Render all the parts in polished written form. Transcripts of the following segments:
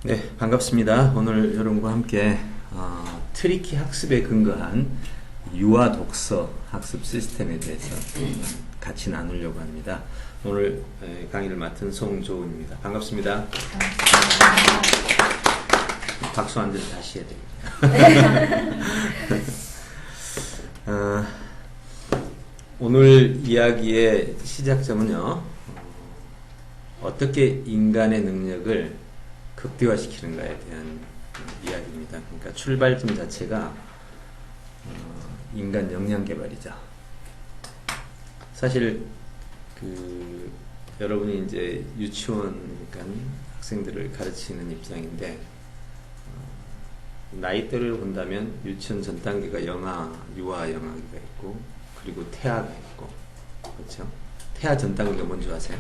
네, 반갑습니다. 오늘 여러분과 함께 트리키 학습에 근거한 유아 독서 학습 시스템에 대해서 같이 나누려고 합니다. 오늘 강의를 맡은 송조은입니다. 반갑습니다. 박수 안 돼서 다시 해야 되겠네요. 오늘 이야기의 시작점은요, 어떻게 인간의 능력을 극대화시키는가에 대한 이야기입니다. 그러니까 출발점 자체가 인간 역량 개발이죠. 사실 여러분이 이제 유치원, 그러니까 학생들을 가르치는 입장인데, 나이대를 본다면 유치원 전 단계가 유아 영아기가 있고, 그리고 태아가 있고, 그렇죠? 태아 전 단계가 뭔지 아세요?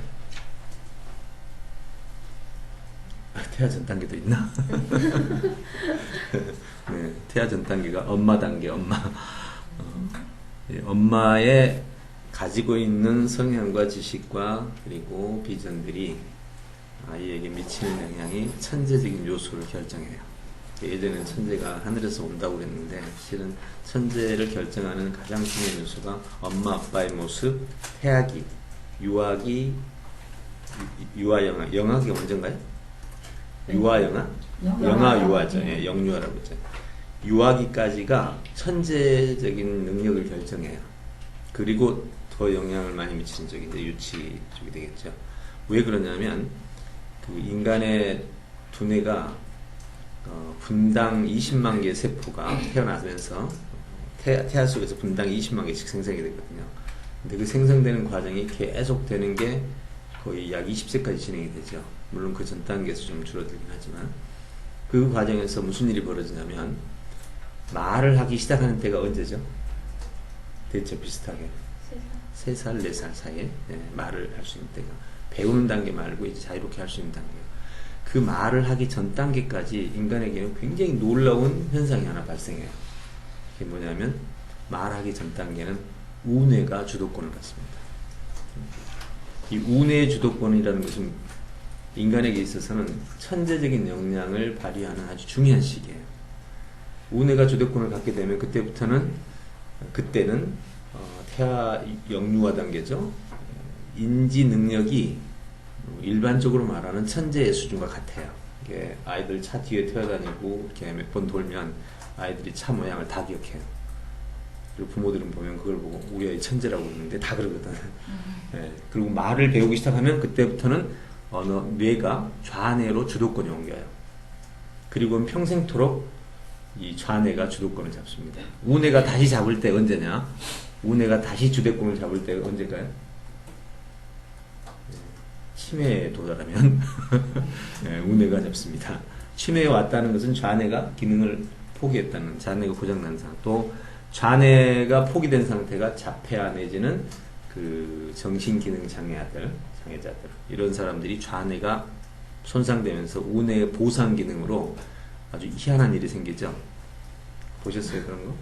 태아 전 단계도 있나? 네, 태아 전 단계가 엄마 단계, 엄마의 가지고 있는 성향과 지식과 그리고 비전들이 아이에게 미치는 영향이 천재적인 요소를 결정해요. 예전에는 천재가 하늘에서 온다고 그랬는데, 실은 천재를 결정하는 가장 중요한 요소가 엄마 아빠의 모습, 태아기, 유아기, 영아기가 먼저인가요? 유아 영아? 영아 유아죠. 예, 영유아라고 했죠. 유아기까지가 천재적인 능력을 결정해요. 그리고 더 영향을 많이 미치는 쪽이 이제 유치 쪽이 되겠죠. 왜 그러냐면, 인간의 두뇌가 분당 20만 개의 세포가 태어나면서 태아 속에서 분당 20만 개씩 생성이 되거든요. 근데 그 생성되는 과정이 계속 되는 게 거의 약 20세까지 진행이 되죠. 물론 그 전 단계에서 좀 줄어들긴 하지만, 그 과정에서 무슨 일이 벌어지냐면, 말을 하기 시작하는 때가 언제죠? 대체 비슷하게 3살, 4살 사이에 말을 할 수 있는 때가, 배우는 단계 말고 이제 자유롭게 할 수 있는 단계예요. 그 말을 하기 전 단계까지 인간에게는 굉장히 놀라운 현상이 하나 발생해요. 그게 뭐냐면, 말하기 전 단계는 우뇌가 주도권을 갖습니다. 이 우뇌의 주도권이라는 것은 인간에게 있어서는 천재적인 역량을 발휘하는 아주 중요한 시기예요. 우뇌가 주도권을 갖게 되면 그때는 태아 영유아 단계죠. 인지 능력이 일반적으로 말하는 천재의 수준과 같아요. 이게 아이들 차 뒤에 태워다니고 이렇게 몇 번 돌면 아이들이 차 모양을 다 기억해요. 그리고 부모들은 보면 그걸 보고 우리 아이 천재라고 그러는데 다 그러거든. 네. 그리고 말을 배우기 시작하면 그때부터는 뇌가 좌뇌로 주도권이 옮겨요. 그리고 평생토록 이 좌뇌가 주도권을 잡습니다. 우뇌가 다시 잡을 때 언제냐? 우뇌가 다시 주도권을 잡을 때가 언제일까요? 치매에 도달하면 네, 우뇌가 잡습니다. 치매에 왔다는 것은 좌뇌가 기능을 포기했다는, 좌뇌가 고장난 상태, 또 좌뇌가 포기된 상태가 자폐아 내지는 정신기능 장애자들, 이런 사람들이 좌뇌가 손상되면서 우뇌의 보상 기능으로 아주 희한한 일이 생기죠. 보셨어요, 그런 거?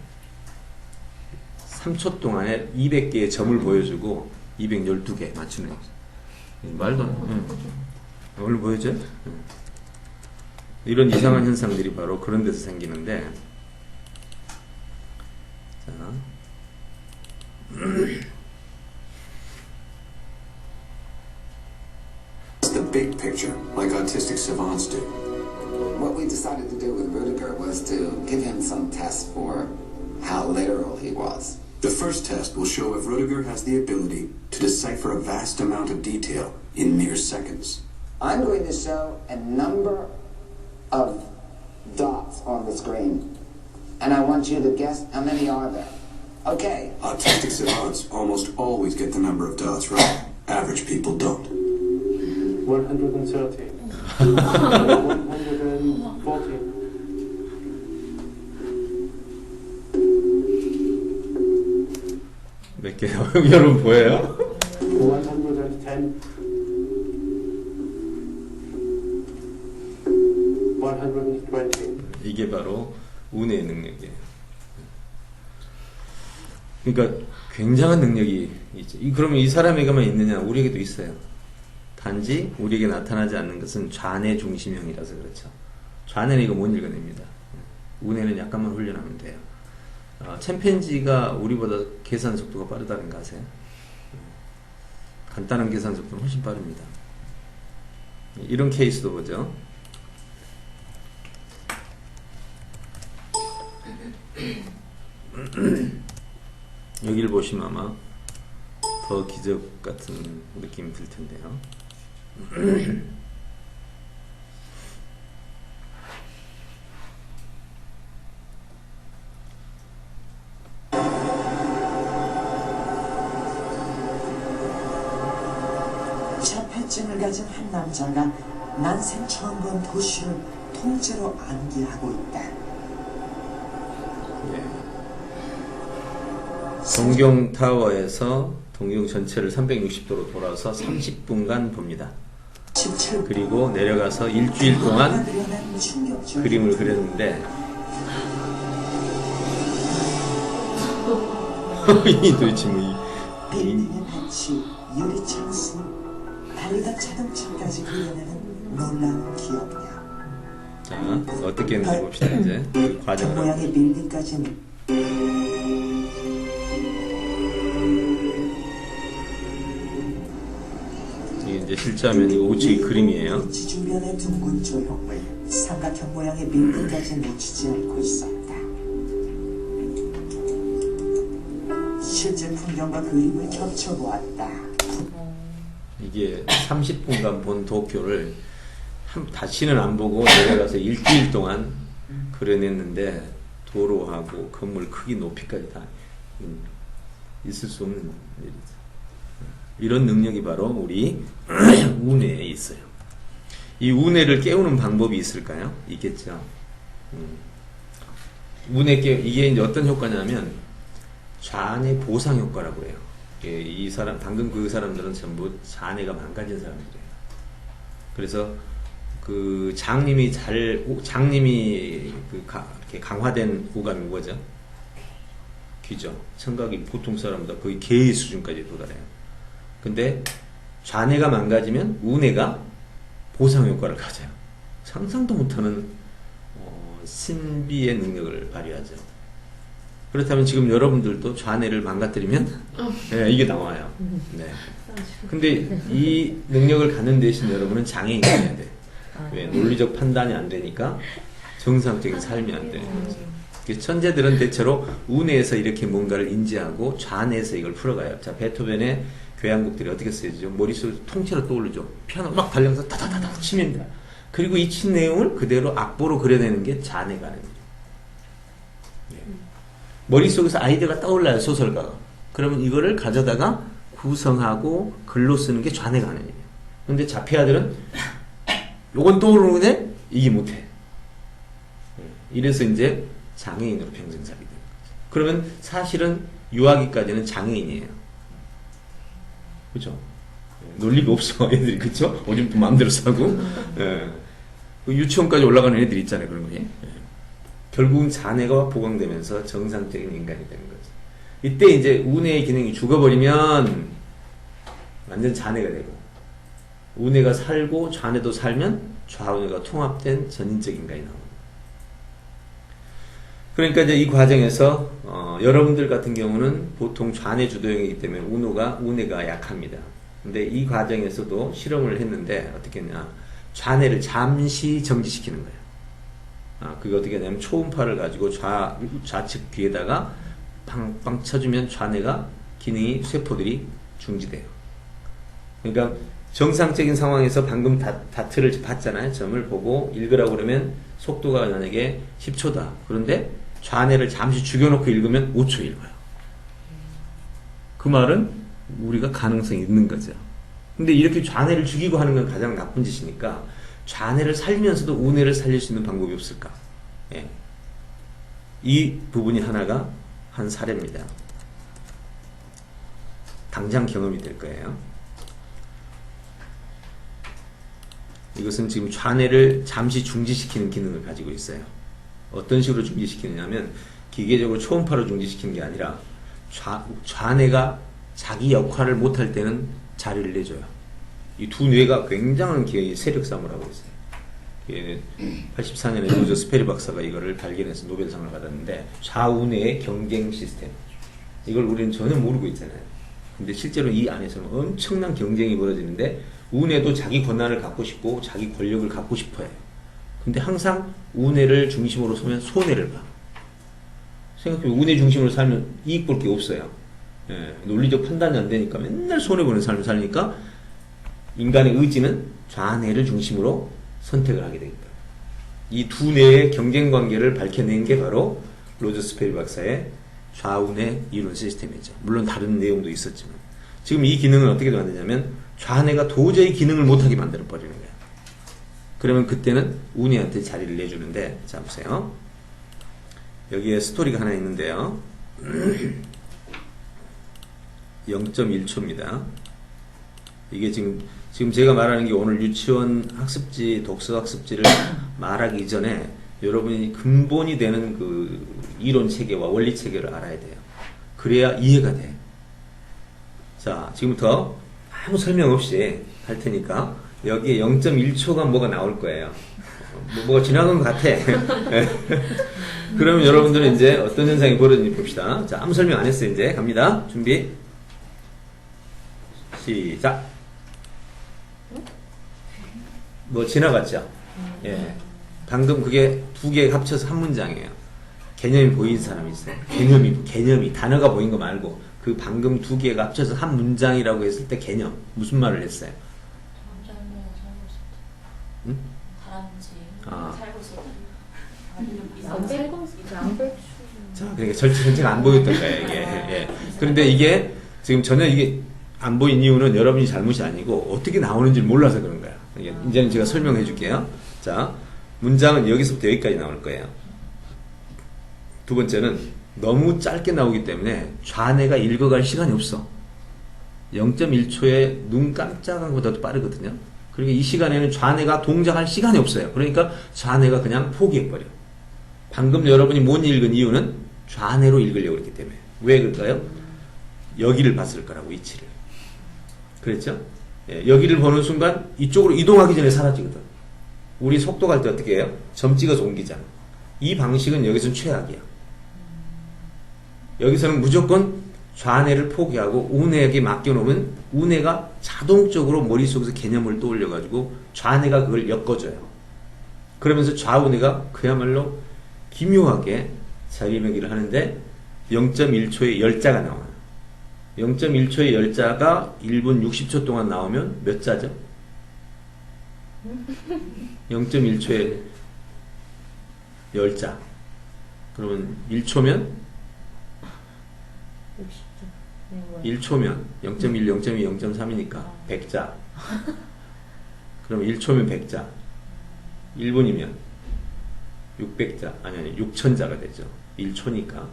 3초 동안에 200개의 점을 보여주고 212개 맞추는 거. 말도 안 돼. 오늘 보여줘요? 이런 이상한 현상들이 바로 그런 데서 생기는데, 자. The big picture, like autistic savants do. What we decided to do with Rudiger was to give him some tests for how literal he was. The first test will show if Rudiger has the ability to decipher a vast amount of detail in mere seconds. I'm going to show a number of dots on the screen, and I want you to guess how many are there. Okay. Autistic savants almost always get the number of dots right. Average people don't. 130. 140. 몇 개요? 여러분 보여요? 110. 120. 이게 바로 우뇌의 능력이에요. 그러니까 굉장한 능력이 있죠. 그러면 이 사람에게만 있느냐? 우리에게도 있어요. 단지 우리에게 나타나지 않는 것은 좌뇌 중심형이라서 그렇죠. 좌뇌는 이거 못 읽어냅니다. 우뇌는 약간만 훈련하면 돼요. 챔팬지가 우리보다 계산 속도가 빠르다는 거 아세요? 간단한 계산 속도는 훨씬 빠릅니다. 이런 케이스도 보죠. 여기를 보시면 아마 더 기적 같은 느낌이 들 텐데요. 자폐증을 가진 한 남자가 난생 처음 본 도시를 통째로 암기하고 있다. 동경타워에서 동경 전체를 360도로 돌아서 30분간 봅니다. 17 그리고 내려가서 일주일 동안 그림을 그렸는데 이 도대체 빌딩의 배치, 유리 창수, 달리던 자동차까지 그려내는 놀라운 기억력. 자, 어떻게 했는지 봅시다. 이제 그 저 과정을 모양의 빌딩까지는 이게 이제 실제화면이고 우측이 그림이에요. 위치 주변의 둥근 조형물, 삼각형 모양의 빌딩까지 놓치지 않고 있었다. 실제 풍경과 그림을 겹쳐보았다. 이게 30분간 본 도쿄를 다시는 안 보고 내려가서 일주일 동안 그려냈는데 도로하고 건물 크기 높이까지 다 있을 수 없는 일이죠. 이런 능력이 바로 우리 우뇌에 있어요. 이 우뇌를 깨우는 방법이 있을까요? 있겠죠. 우뇌 이게 이제 어떤 효과냐면 좌뇌 보상 효과라고 해요. 이 사람 방금 그 사람들은 전부 좌뇌가 망가진 사람들이에요. 그래서 그 장님이 이렇게 강화된 오감이 뭐죠? 귀죠. 청각이 보통 사람보다 거의 개의 수준까지 도달해요. 근데 좌뇌가 망가지면 우뇌가 보상 효과를 가져요. 상상도 못하는 신비의 능력을 발휘하죠. 그렇다면 지금 여러분들도 좌뇌를 망가뜨리면 네, 이게 나와요. 네. 근데 이 능력을 갖는 대신 여러분은 장애인이 돼야 돼. 왜? 논리적 판단이 안 되니까 정상적인 삶이 안 되는 거죠. 천재들은 대체로 우뇌에서 이렇게 뭔가를 인지하고 좌뇌에서 이걸 풀어가요. 자, 베토벤의 교향곡들이 어떻게 쓰여지죠? 머릿속에 통째로 떠오르죠. 피아노 막 달려가서 타다다다 치면 돼. 그리고 이 친 내용을 그대로 악보로 그려내는 게 좌뇌가 하는 거예요. 머릿속에서 아이디어가 떠올라요, 소설가가. 그러면 이거를 가져다가 구성하고 글로 쓰는 게 좌뇌가 하는 일이에요. 근데 자폐아들은 요건 떠오르는데 이게 못해. 이래서 이제 장애인으로 평생 살게 되는 거죠. 그러면 사실은 유아기까지는 장애인이에요. 그죠? 논리가 없어, 애들이. 그쵸? 오줌도 마음대로 싸고. 예. 유치원까지 올라가는 애들이 있잖아요, 그런 거. 예. 결국은 자뇌가 보강되면서 정상적인 인간이 되는 거죠. 이때 이제 우뇌의 기능이 죽어버리면 완전 자뇌가 되고, 우뇌가 살고 좌뇌도 살면 좌우뇌가 통합된 전인적 인간이 나옵니다. 그러니까 이제 이 과정에서 여러분들 같은 경우는 보통 좌뇌 주도형이기 때문에 우뇌가 약합니다. 근데 이 과정에서도 실험을 했는데 어떻게 했냐? 좌뇌를 잠시 정지시키는 거예요. 그게 어떻게 하냐면 초음파를 가지고 좌측 귀에다가 빵빵 쳐주면 좌뇌가 기능이 세포들이 중지돼요. 그러니까 정상적인 상황에서 방금 다트를 봤잖아요. 점을 보고 읽으라고 그러면 속도가 만약에 10초다. 그런데 좌뇌를 잠시 죽여놓고 읽으면 5초 읽어요. 그 말은 우리가 가능성이 있는 거죠. 근데 이렇게 좌뇌를 죽이고 하는 건 가장 나쁜 짓이니까 좌뇌를 살리면서도 우뇌를 살릴 수 있는 방법이 없을까? 예. 이 부분이 하나가 한 사례입니다. 당장 경험이 될 거예요. 이것은 지금 좌뇌를 잠시 중지시키는 기능을 가지고 있어요. 어떤 식으로 중지시키느냐면 기계적으로 초음파로 중지시키는 게 아니라 좌뇌가 자기 역할을 못할 때는 자리를 내줘요. 이 두 뇌가 굉장한 기회의 세력 싸움을 하고 있어요. 예, 84년에 로저 스페리 박사가 이거를 발견해서 노벨상을 받았는데 좌우뇌의 경쟁 시스템. 이걸 우리는 전혀 모르고 있잖아요. 근데 실제로 이 안에서는 엄청난 경쟁이 벌어지는데 우뇌도 자기 권한을 갖고 싶고 자기 권력을 갖고 싶어요. 근데 항상 우뇌를 중심으로 서면 손해를 봐. 생각해보면 우뇌 중심으로 살면 이익 볼 게 없어요. 예, 논리적 판단이 안 되니까 맨날 손해보는 삶을 살니까 인간의 의지는 좌뇌를 중심으로 선택을 하게 되겠다. 이 두 뇌의 경쟁 관계를 밝혀낸 게 바로 로저 스페리 박사의 좌우뇌 이론 시스템이죠. 물론 다른 내용도 있었지만 지금 이 기능을 어떻게 만드냐면 좌뇌가 도저히 기능을 못하게 만들어 버리는 거예요. 그러면 그때는 우뇌한테 자리를 내주는데, 자 보세요. 여기에 스토리가 하나 있는데요. 0.1초입니다. 이게 지금 제가 말하는 게 오늘 유치원 학습지, 독서 학습지를 말하기 전에 여러분이 근본이 되는 그 이론 체계와 원리 체계를 알아야 돼요. 그래야 이해가 돼. 자, 지금부터 아무 설명 없이 할 테니까 여기에 0.1초가 뭐가 나올 거예요. 뭐가 지나간 것 같아. 그러면 여러분들은 이제 어떤 현상이 벌어지는지 봅시다. 자, 아무 설명 안 했어요. 이제 갑니다. 준비. 시작. 뭐 지나갔죠? 예. 방금 그게 두 개 합쳐서 한 문장이에요. 개념이 보인 사람이 있어요. 개념이 단어가 보인 거 말고 그 방금 두 개가 합쳐서 한 문장이라고 했을 때 개념 무슨 말을 했어요? 응? 다람쥐 아. 살고 있었다. 자, 그러니까 전체가 안 보였던 거예요, 이게. 예. 그런데 이게 지금 전혀 이게 안 보인 이유는 여러분이 잘못이 아니고 어떻게 나오는지 몰라서 그런 거야. 이제는 제가 설명해 줄게요. 자, 문장은 여기서부터 여기까지 나올 거예요. 두 번째는 너무 짧게 나오기 때문에 좌뇌가 읽어갈 시간이 없어. 0.1초에 눈 깜짝한 것보다도 빠르거든요. 그리고 이 시간에는 좌뇌가 동작할 시간이 없어요. 그러니까 좌뇌가 그냥 포기해버려. 방금 여러분이 못 읽은 이유는 좌뇌로 읽으려고 그랬기 때문에. 왜 그럴까요? 여기를 봤을 거라고, 위치를. 그랬죠? 예, 여기를 보는 순간 이쪽으로 이동하기 전에 사라지거든. 우리 속도 갈 때 어떻게 해요? 점 찍어서 옮기잖아. 이 방식은 여기서는 최악이야. 여기서는 무조건 좌뇌를 포기하고 우뇌에게 맡겨놓으면 우뇌가 자동적으로 머릿속에서 개념을 떠올려가지고 좌뇌가 그걸 엮어줘요. 그러면서 좌우뇌가 그야말로 기묘하게 자기매기를 하는데 0.1초에 열자가 나와요. 0.1초의 열자가 1분 60초 동안 나오면 몇 자죠? 0.1초의 열자. 그러면 1초면 1초면 0.1, 0.2, 0.3이니까 100자. 그럼 1초면 100자. 1분이면 600자. 아니 6천자가 되죠. 1초니까.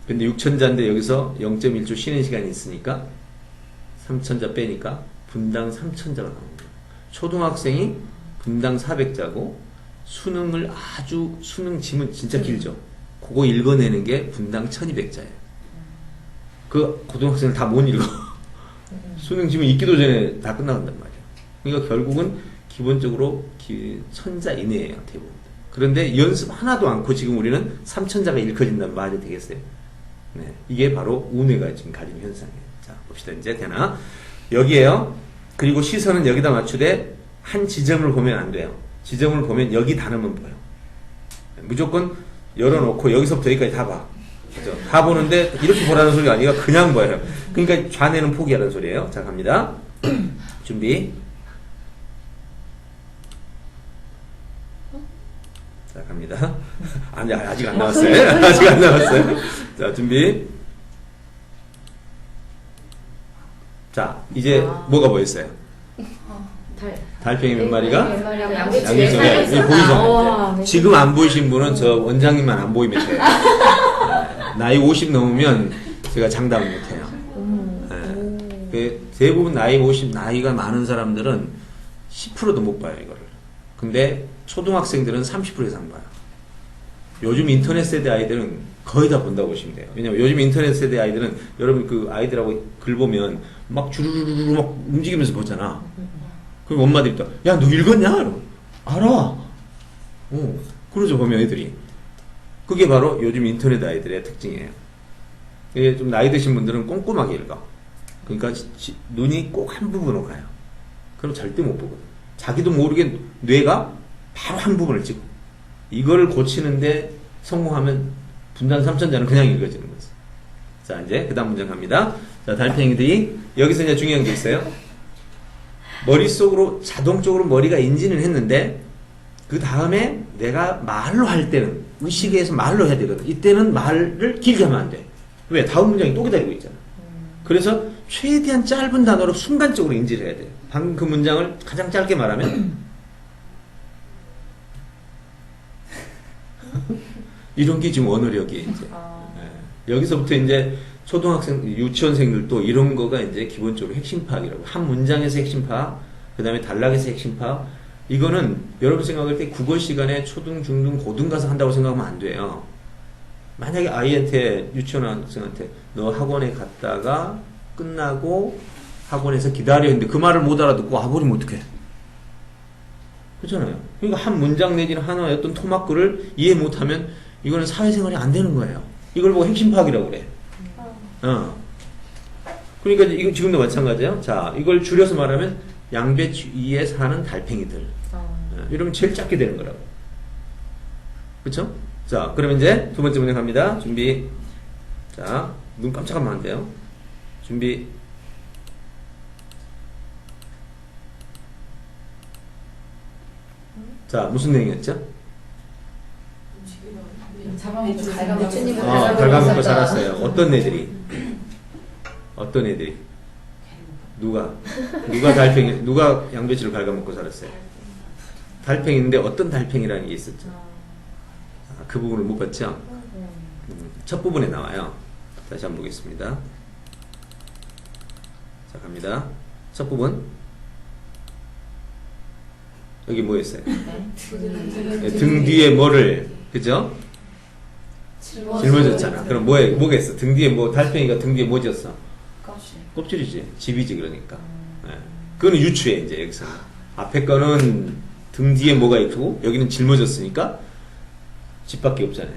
근데 6천자인데 여기서 0.1초 쉬는 시간이 있으니까 3천자 빼니까 분당 3천자가 나오는 거예요. 초등학생이 분당 400자고 수능 지문 진짜 길죠. 그거 읽어내는 게 분당 1200자예요. 그 고등학생을 다 못 읽어. 수능 지문 읽기도 전에 다 끝나간단 말이에요. 그러니까 결국은 기본적으로 천자 이내예요, 대부분. 그런데 연습 하나도 않고 지금 우리는 3천자가 읽혀진다면 말이 되겠어요? 네, 이게 바로 우뇌가 지금 가진 현상이에요. 자, 봅시다. 이제 되나? 여기에요. 그리고 시선은 여기다 맞추되 한 지점을 보면 안 돼요. 지점을 보면 여기 단어만 보여. 무조건 열어놓고 여기서부터 여기까지 다 봐. 그죠? 다 보는데 이렇게 보라는 소리가 아니라 그냥 보여요. 그러니까 좌뇌는 포기하라는 소리예요. 자, 갑니다. 준비. 자, 갑니다. 아니, 아직 안 나왔어요. 아직 안 나왔어요. 자, 준비. 자, 이제 뭐가 보였어요? 달팽이 몇 마리가? 양귀치 네, 보이잖아요. 지금 안 보이신 분은 저 원장님만 안 보이면 돼요. 나이 50 넘으면 제가 장담을 못해요. 네. 대부분 나이 50, 나이가 많은 사람들은 10%도 못 봐요, 이거를. 근데 초등학생들은 30% 이상 봐요. 요즘 인터넷 세대 아이들은 거의 다 본다고 보시면 돼요. 왜냐면 요즘 인터넷 세대 아이들은 여러분 그 아이들하고 글 보면 막 주르르르 막 움직이면서 보잖아. 그럼 엄마들이 또, 야, 너 읽었냐? 이러고, 알아. 그러죠, 보면 애들이. 그게 바로 요즘 인터넷 아이들의 특징이에요. 이게 좀 나이 드신 분들은 꼼꼼하게 읽어. 그러니까 눈이 꼭 한 부분으로 가요. 그럼 절대 못 보거든. 자기도 모르게 뇌가 바로 한 부분을 찍고. 이거를 고치는데 성공하면 분단 삼천자는 그냥 읽어지는 거지. 자, 이제 그 다음 문장 갑니다. 자, 달팽이들이, 여기서 이제 중요한 게 있어요. 머릿속으로, 자동적으로 머리가 인지는 했는데, 그 다음에 내가 말로 할 때는, 의식에서 말로 해야 되거든. 이때는 말을 길게 하면 안 돼. 왜? 다음 문장이 또 기다리고 있잖아. 그래서 최대한 짧은 단어로 순간적으로 인지를 해야 돼. 방금 그 문장을 가장 짧게 말하면, 이런 게 지금 언어력이에요, 이제. 네. 여기서부터 이제 초등학생, 유치원생들도 이런 거가 이제 기본적으로 핵심 파악이라고. 한 문장에서 핵심 파악, 그 다음에 단락에서 핵심 파악. 이거는 여러분 생각할 때 국어 시간에 초등, 중등, 고등 가서 한다고 생각하면 안 돼요. 만약에 아이한테, 유치원 학생한테, 너 학원에 갔다가 끝나고 학원에서 기다려 했는데 그 말을 못 알아듣고 와버리면 어떡해? 그렇잖아요. 그러니까 한 문장 내지는 하나의 어떤 토막글을 이해 못하면 이거는 사회생활이 안 되는 거예요. 이걸 보고 핵심 파악이라고 그래. 그러니까 이거 지금도 마찬가지예요. 자, 이걸 줄여서 말하면 양배추 위에 사는 달팽이들. 이러면 제일 작게 되는 거라고. 그렇죠? 자, 그러면 이제 두 번째 문제 갑니다. 준비. 자, 눈 깜짝하면 안 돼요. 준비. 자, 무슨 내용이었죠? 갈가먹고 자랐어요. 어떤 애들이? 어떤 애들이? 누가 달팽이, 누가 양배추를 갉아먹고 살았어요? 달팽이인데 어떤 달팽이라는 게 있었죠? 그 부분을 못 봤죠? 첫 부분에 나와요. 다시 한번 보겠습니다. 자, 갑니다. 첫 부분. 여기 뭐였어요? 등 뒤에 뭐를, 그죠? 짊어졌잖아. 그럼 뭐가 있어? 등 뒤에 뭐, 달팽이가 등 뒤에 뭐 졌어? 껍질이지. 집이지, 그러니까. 네. 그거는 유추해, 이제, 여기서. 앞에 거는 등 뒤에 뭐가 있고, 여기는 짊어졌으니까, 집밖에 없잖아요.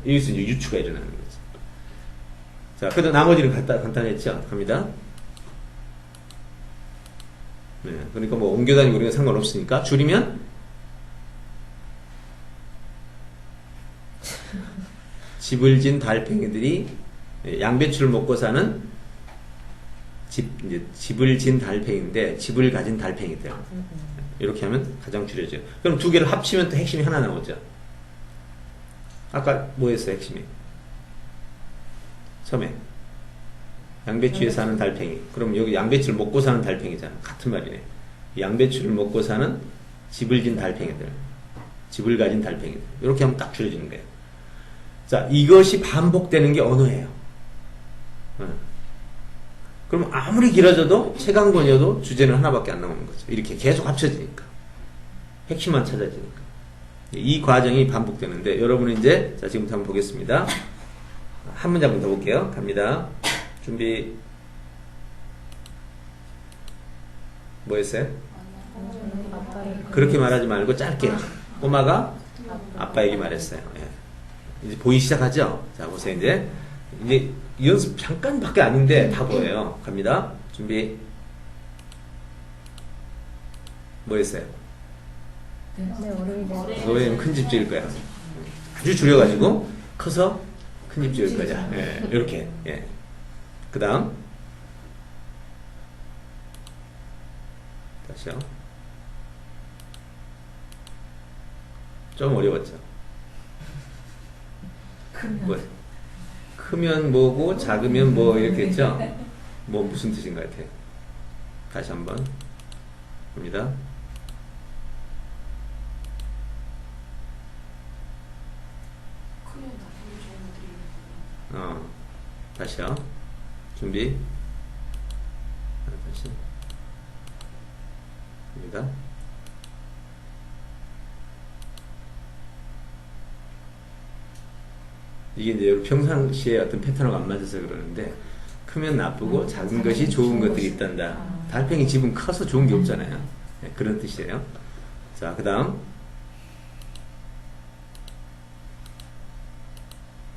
여기서 이제 유추가 일어나는 거지. 자, 그래도 나머지는 간단했죠? 갑니다. 네. 그러니까 뭐, 옮겨다니고 우리가 상관없으니까, 줄이면, 집을 진 달팽이들이 양배추를 먹고 사는 집을 진 달팽이인데 집을 가진 달팽이들. 이렇게 하면 가장 줄여져요. 그럼 두 개를 합치면 또 핵심이 하나 나오죠. 아까 뭐였어요, 핵심이? 처음에 양배추에 사는 달팽이. 그럼 여기 양배추를 먹고 사는 달팽이잖아. 같은 말이네. 양배추를 먹고 사는 집을 진 달팽이들. 집을 가진 달팽이들. 이렇게 하면 딱 줄여지는 거예요. 자, 이것이 반복되는 게 언어예요. 그럼 아무리 길어져도 최강권이어도 주제는 하나밖에 안 나오는 거죠. 이렇게 계속 합쳐지니까. 핵심만 찾아지니까. 이 과정이 반복되는데 여러분은 이제 자, 지금부터 한번 보겠습니다. 한 문장만 더 볼게요. 갑니다. 준비. 뭐였어요? 그렇게 말하지 말고 짧게. 꼬마가 아빠에게 말했어요. 예. 이제 보이기 시작하죠? 자, 보세요, 이제 연습 잠깐밖에 아닌데 다 보여요. 갑니다. 준비. 뭐였어요? 너희는 큰 집 지을 거야. 아주 줄여가지고 커서 큰 집 지을 거자. 예, 이렇게. 예. 그 다음. 다시요. 좀 어려웠죠? 크면 뭐고 작으면 뭐 이렇게 했죠? 뭐 무슨 뜻인 것 같아요? 다시 한번 봅니다. 다시요. 준비. 다시 봅니다. 이게 이제 평상시에 어떤 패턴하고 안 맞아서 그러는데, 크면 나쁘고 작은 것이 좋은 것들이 있단다. 달팽이 집은 커서 좋은 게 없잖아요. 네, 그런 뜻이에요. 자, 그 다음.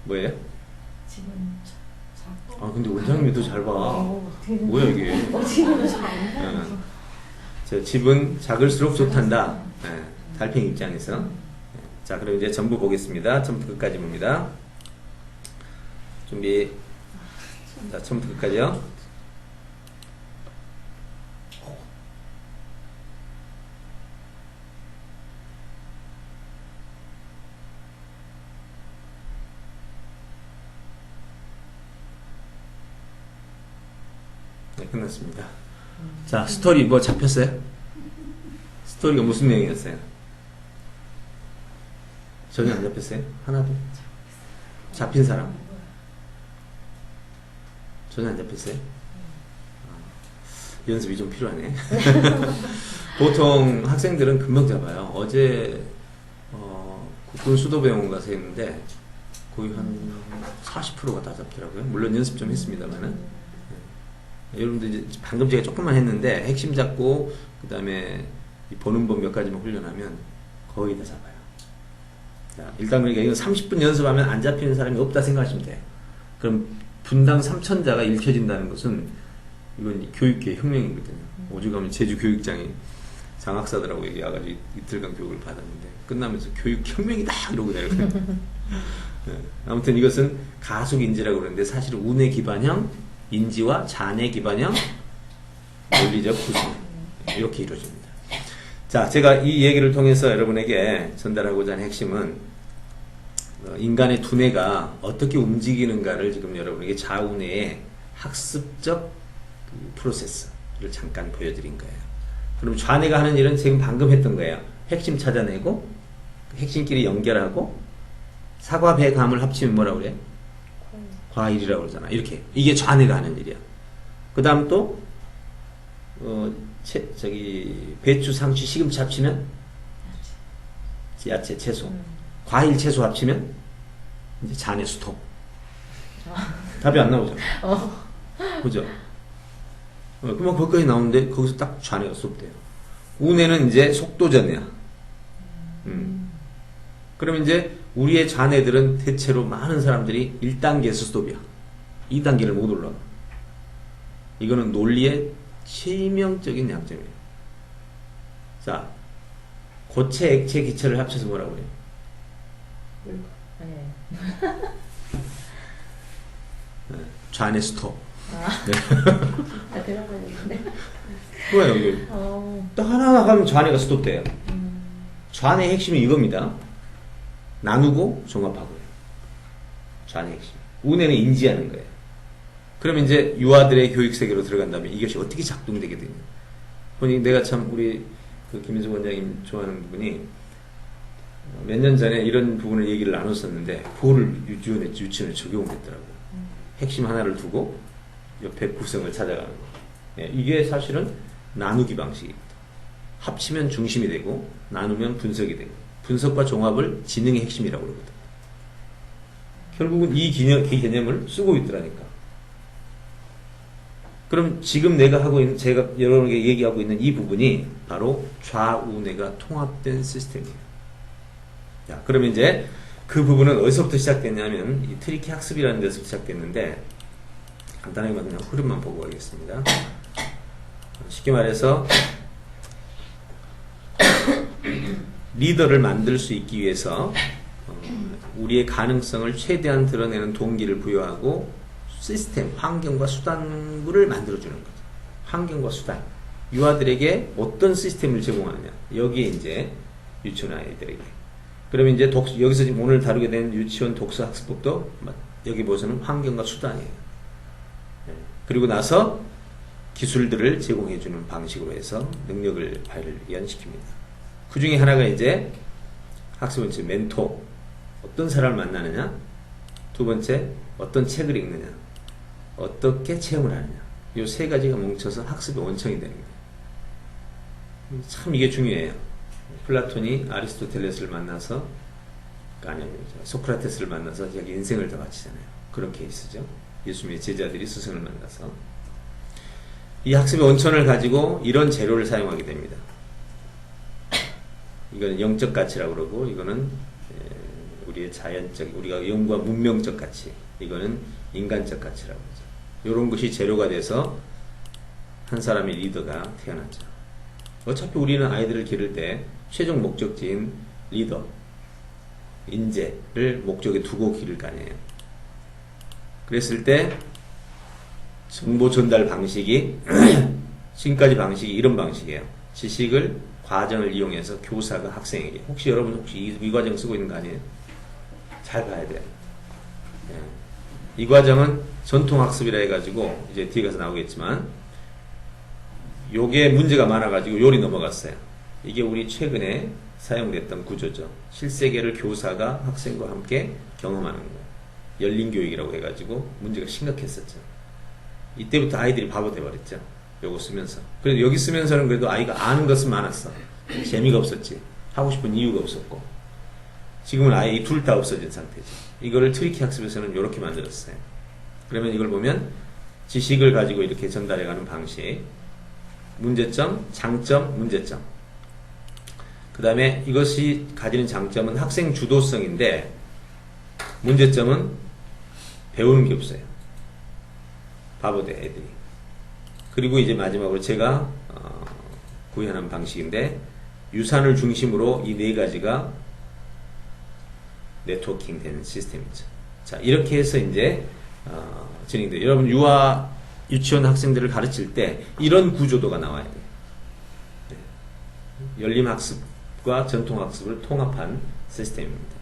뭐예요? 지금 아 근데 원장님이 더 잘 봐. 어떻게 뭐야 이게? 어떻게 잘안 어. 자, 집은 작을수록 좋단다. 예, 달팽이 입장에서. 자, 그럼 이제 전부 보겠습니다. 처음부터 끝까지 봅니다. 준비. 자, 처음부터 끝까지요. 네, 끝났습니다. 자, 스토리 뭐 잡혔어요? 스토리가 무슨 내용이었어요? 전혀 안 잡혔어요? 하나도? 잡힌 사람? 전혀 안 잡혔어요? 연습이 좀 필요하네. 보통 학생들은 금방 잡아요. 어제 국군 수도병원 가서 했는데 거의 한 40%가 다 잡더라고요. 물론 연습 좀 했습니다만은. 여러분들 이제 방금 제가 조금만 했는데 핵심 잡고 그 다음에 보는 법 몇 가지만 훈련하면 거의 다 잡아요. 자, 일단 그러니까 이거 30분 연습하면 안 잡히는 사람이 없다 생각하시면 돼요. 그럼 분당 3천자가 읽혀진다는 것은 이건 교육계의 혁명이거든요. 오죽하면 제주교육장이 장학사들하고 여기 와가지고 이틀간 교육을 받았는데 끝나면서 교육 혁명이다 이러고 내요. 네. 아무튼 이것은 가속인지라고 그러는데 사실은 운의 기반형, 인지와 잔의 기반형, 논리적 구성 이렇게 이루어집니다. 자, 제가 이 얘기를 통해서 여러분에게 전달하고자 하는 핵심은 인간의 두뇌가 어떻게 움직이는가를 지금 여러분에게 좌우뇌의 학습적 프로세스를 잠깐 보여드린 거예요. 그럼 좌뇌가 하는 일은 지금 방금 했던 거예요. 핵심 찾아내고 핵심끼리 연결하고 사과, 배, 감을 합치면 뭐라고 그래? 과일이라고 그러잖아. 이렇게. 이게 좌뇌가 하는 일이야. 그 다음 또 배추, 상추, 시금치 합치면 야채, 채소. 과일, 채소 합치면 이제 잔의 수토. 답이 안 나오죠. 그죠? 그만 거기까지 나오는데 거기서 딱 좌뇌가 수업돼요. 우뇌는 이제 속도전이야. 그러면 이제 우리의 좌뇌들은 대체로 많은 사람들이 1단계에서 스톱이야. 2단계를 못 올라가. 이거는 논리의 치명적인 약점이에요. 자, 고체, 액체, 기체를 합쳐서 뭐라고 그래요? 네. 네, 좌뇌 스톱. 아, 들어가는데. 뭐야 여기? 또 하나하나 가면 좌뇌가 스톱돼요. 좌뇌의 핵심이 이겁니다. 나누고 종합하고요. 좌뇌 핵심. 우뇌는 인지하는 거예요. 그럼 이제 유아들의 교육 세계로 들어간다면 이것이 어떻게 작동되게 되냐. 보니 내가 참 우리 그 김인수 원장님 좋아하는 부분이 몇 년 전에 이런 부분을 얘기를 나눴었는데 그거를 유치원에 적용했더라고요. 핵심 하나를 두고 옆에 구성을 찾아가는 거. 예, 이게 사실은 나누기 방식입니다. 합치면 중심이 되고 나누면 분석이 되고 분석과 종합을 지능의 핵심이라고 그러거든요. 결국은 이 개념을 쓰고 있더라니까. 그럼 지금 내가 하고 있는, 제가 여러분에게 얘기하고 있는 이 부분이 바로 좌우뇌가 통합된 시스템이에요. 자, 그러면 이제 그 부분은 어디서부터 시작됐냐면 이 트리키 학습이라는 데서 시작됐는데 간단하게 그냥 흐름만 보고 가겠습니다. 쉽게 말해서 리더를 만들 수 있기 위해서 우리의 가능성을 최대한 드러내는 동기를 부여하고 시스템, 환경과 수단을 만들어주는 거죠. 환경과 수단. 유아들에게 어떤 시스템을 제공하느냐. 여기에 이제 유치원 아이들에게. 그러면 이제 여기서 지금 오늘 다루게 된 유치원 독서학습법도 여기 보서는 환경과 수단이에요. 그리고 나서 기술들을 제공해주는 방식으로 해서 능력을 발현시킵니다. 그 중에 하나가 이제 학습은 이제 멘토. 어떤 사람을 만나느냐. 두 번째, 어떤 책을 읽느냐. 어떻게 체험을 하느냐. 이 세 가지가 뭉쳐서 학습의 원천이 되는 거예요. 참 이게 중요해요. 플라톤이 아리스토텔레스를 만나서, 소크라테스를 만나서 자기 인생을 다 바치잖아요. 그런 케이스죠. 예수님의 제자들이 스승을 만나서. 이 학습의 원천을 가지고 이런 재료를 사용하게 됩니다. 이거는 영적 가치라고 그러고, 이거는 우리의 자연적, 우리가 영과 문명적 가치, 이거는 인간적 가치라고 하죠. 이런 것이 재료가 돼서 한 사람의 리더가 태어나죠. 어차피 우리는 아이들을 기를 때 최종 목적지인 리더, 인재를 목적에 두고 기를 거 아니에요. 그랬을 때 정보 전달 방식이 지금까지 방식이 이런 방식이에요. 지식을 과정을 이용해서 교사가 학생에게, 혹시 여러분 혹시 이 과정 쓰고 있는 거 아니에요? 잘 봐야 돼요. 이 과정은 전통학습이라 해가지고 이제 뒤에 가서 나오겠지만 요게 문제가 많아가지고 요리 넘어갔어요. 이게 우리 최근에 사용됐던 구조죠. 실세계를 교사가 학생과 함께 경험하는 거예요. 열린 교육이라고 해가지고 문제가 심각했었죠. 이때부터 아이들이 바보 돼버렸죠. 요거 쓰면서. 그래도 여기 쓰면서는 그래도 아이가 아는 것은 많았어. 재미가 없었지. 하고 싶은 이유가 없었고. 지금은 아예 이 둘 다 없어진 상태죠. 이거를 트리키 학습에서는 이렇게 만들었어요. 그러면 이걸 보면 지식을 가지고 이렇게 전달해가는 방식, 문제점, 장점, 문제점. 그 다음에 이것이 가지는 장점은 학생 주도성인데 문제점은 배우는 게 없어요. 바보돼 애들이. 그리고 이제 마지막으로 제가 구현한 방식인데 유산을 중심으로 이 네 가지가 네트워킹 되는 시스템이죠. 자, 이렇게 해서 이제 진행돼요. 여러분 유치원 학생들을 가르칠 때 이런 구조도가 나와야 돼요. 네. 열림학습과 전통학습을 통합한 시스템입니다.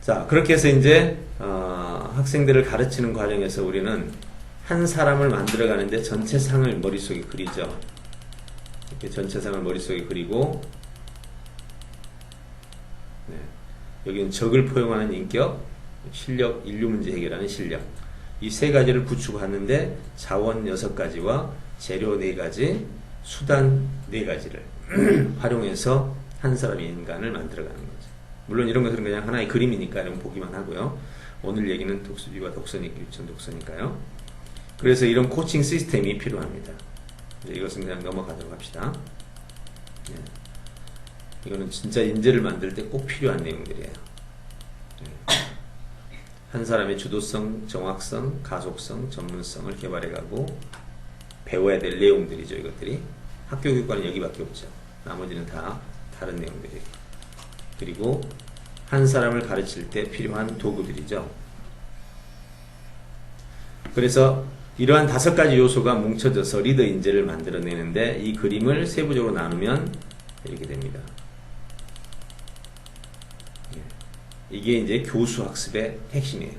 자, 그렇게 해서 이제 학생들을 가르치는 과정에서 우리는 한 사람을 만들어가는데 전체상을 머릿속에 그리죠. 이렇게 전체상을 머릿속에 그리고 네. 여기는 적을 포용하는 인격, 실력, 인류 문제 해결하는 실력. 이 세 가지를 구축하는데 자원 6가지와 재료 4가지, 수단 4가지를 활용해서 한 사람의 인간을 만들어가는 거죠. 물론 이런 것은 그냥 하나의 그림이니까 이런 보기만 하고요. 오늘 얘기는 유아 독서니까, 유치원 독서니까요. 그래서 이런 코칭 시스템이 필요합니다. 이것은 그냥 넘어가도록 합시다. 네. 이거는 진짜 인재를 만들 때 꼭 필요한 내용들이에요. 네. 한 사람의 주도성, 정확성, 가속성, 전문성을 개발해가고 배워야 될 내용들이죠. 이것들이 학교 교육과는 여기밖에 없죠. 나머지는 다 다른 내용들이에요. 그리고 한 사람을 가르칠 때 필요한 도구들이죠. 그래서 이러한 5가지 요소가 뭉쳐져서 리더 인재를 만들어내는데 이 그림을 세부적으로 나누면 이렇게 됩니다. 이게 이제 교수학습의 핵심이에요.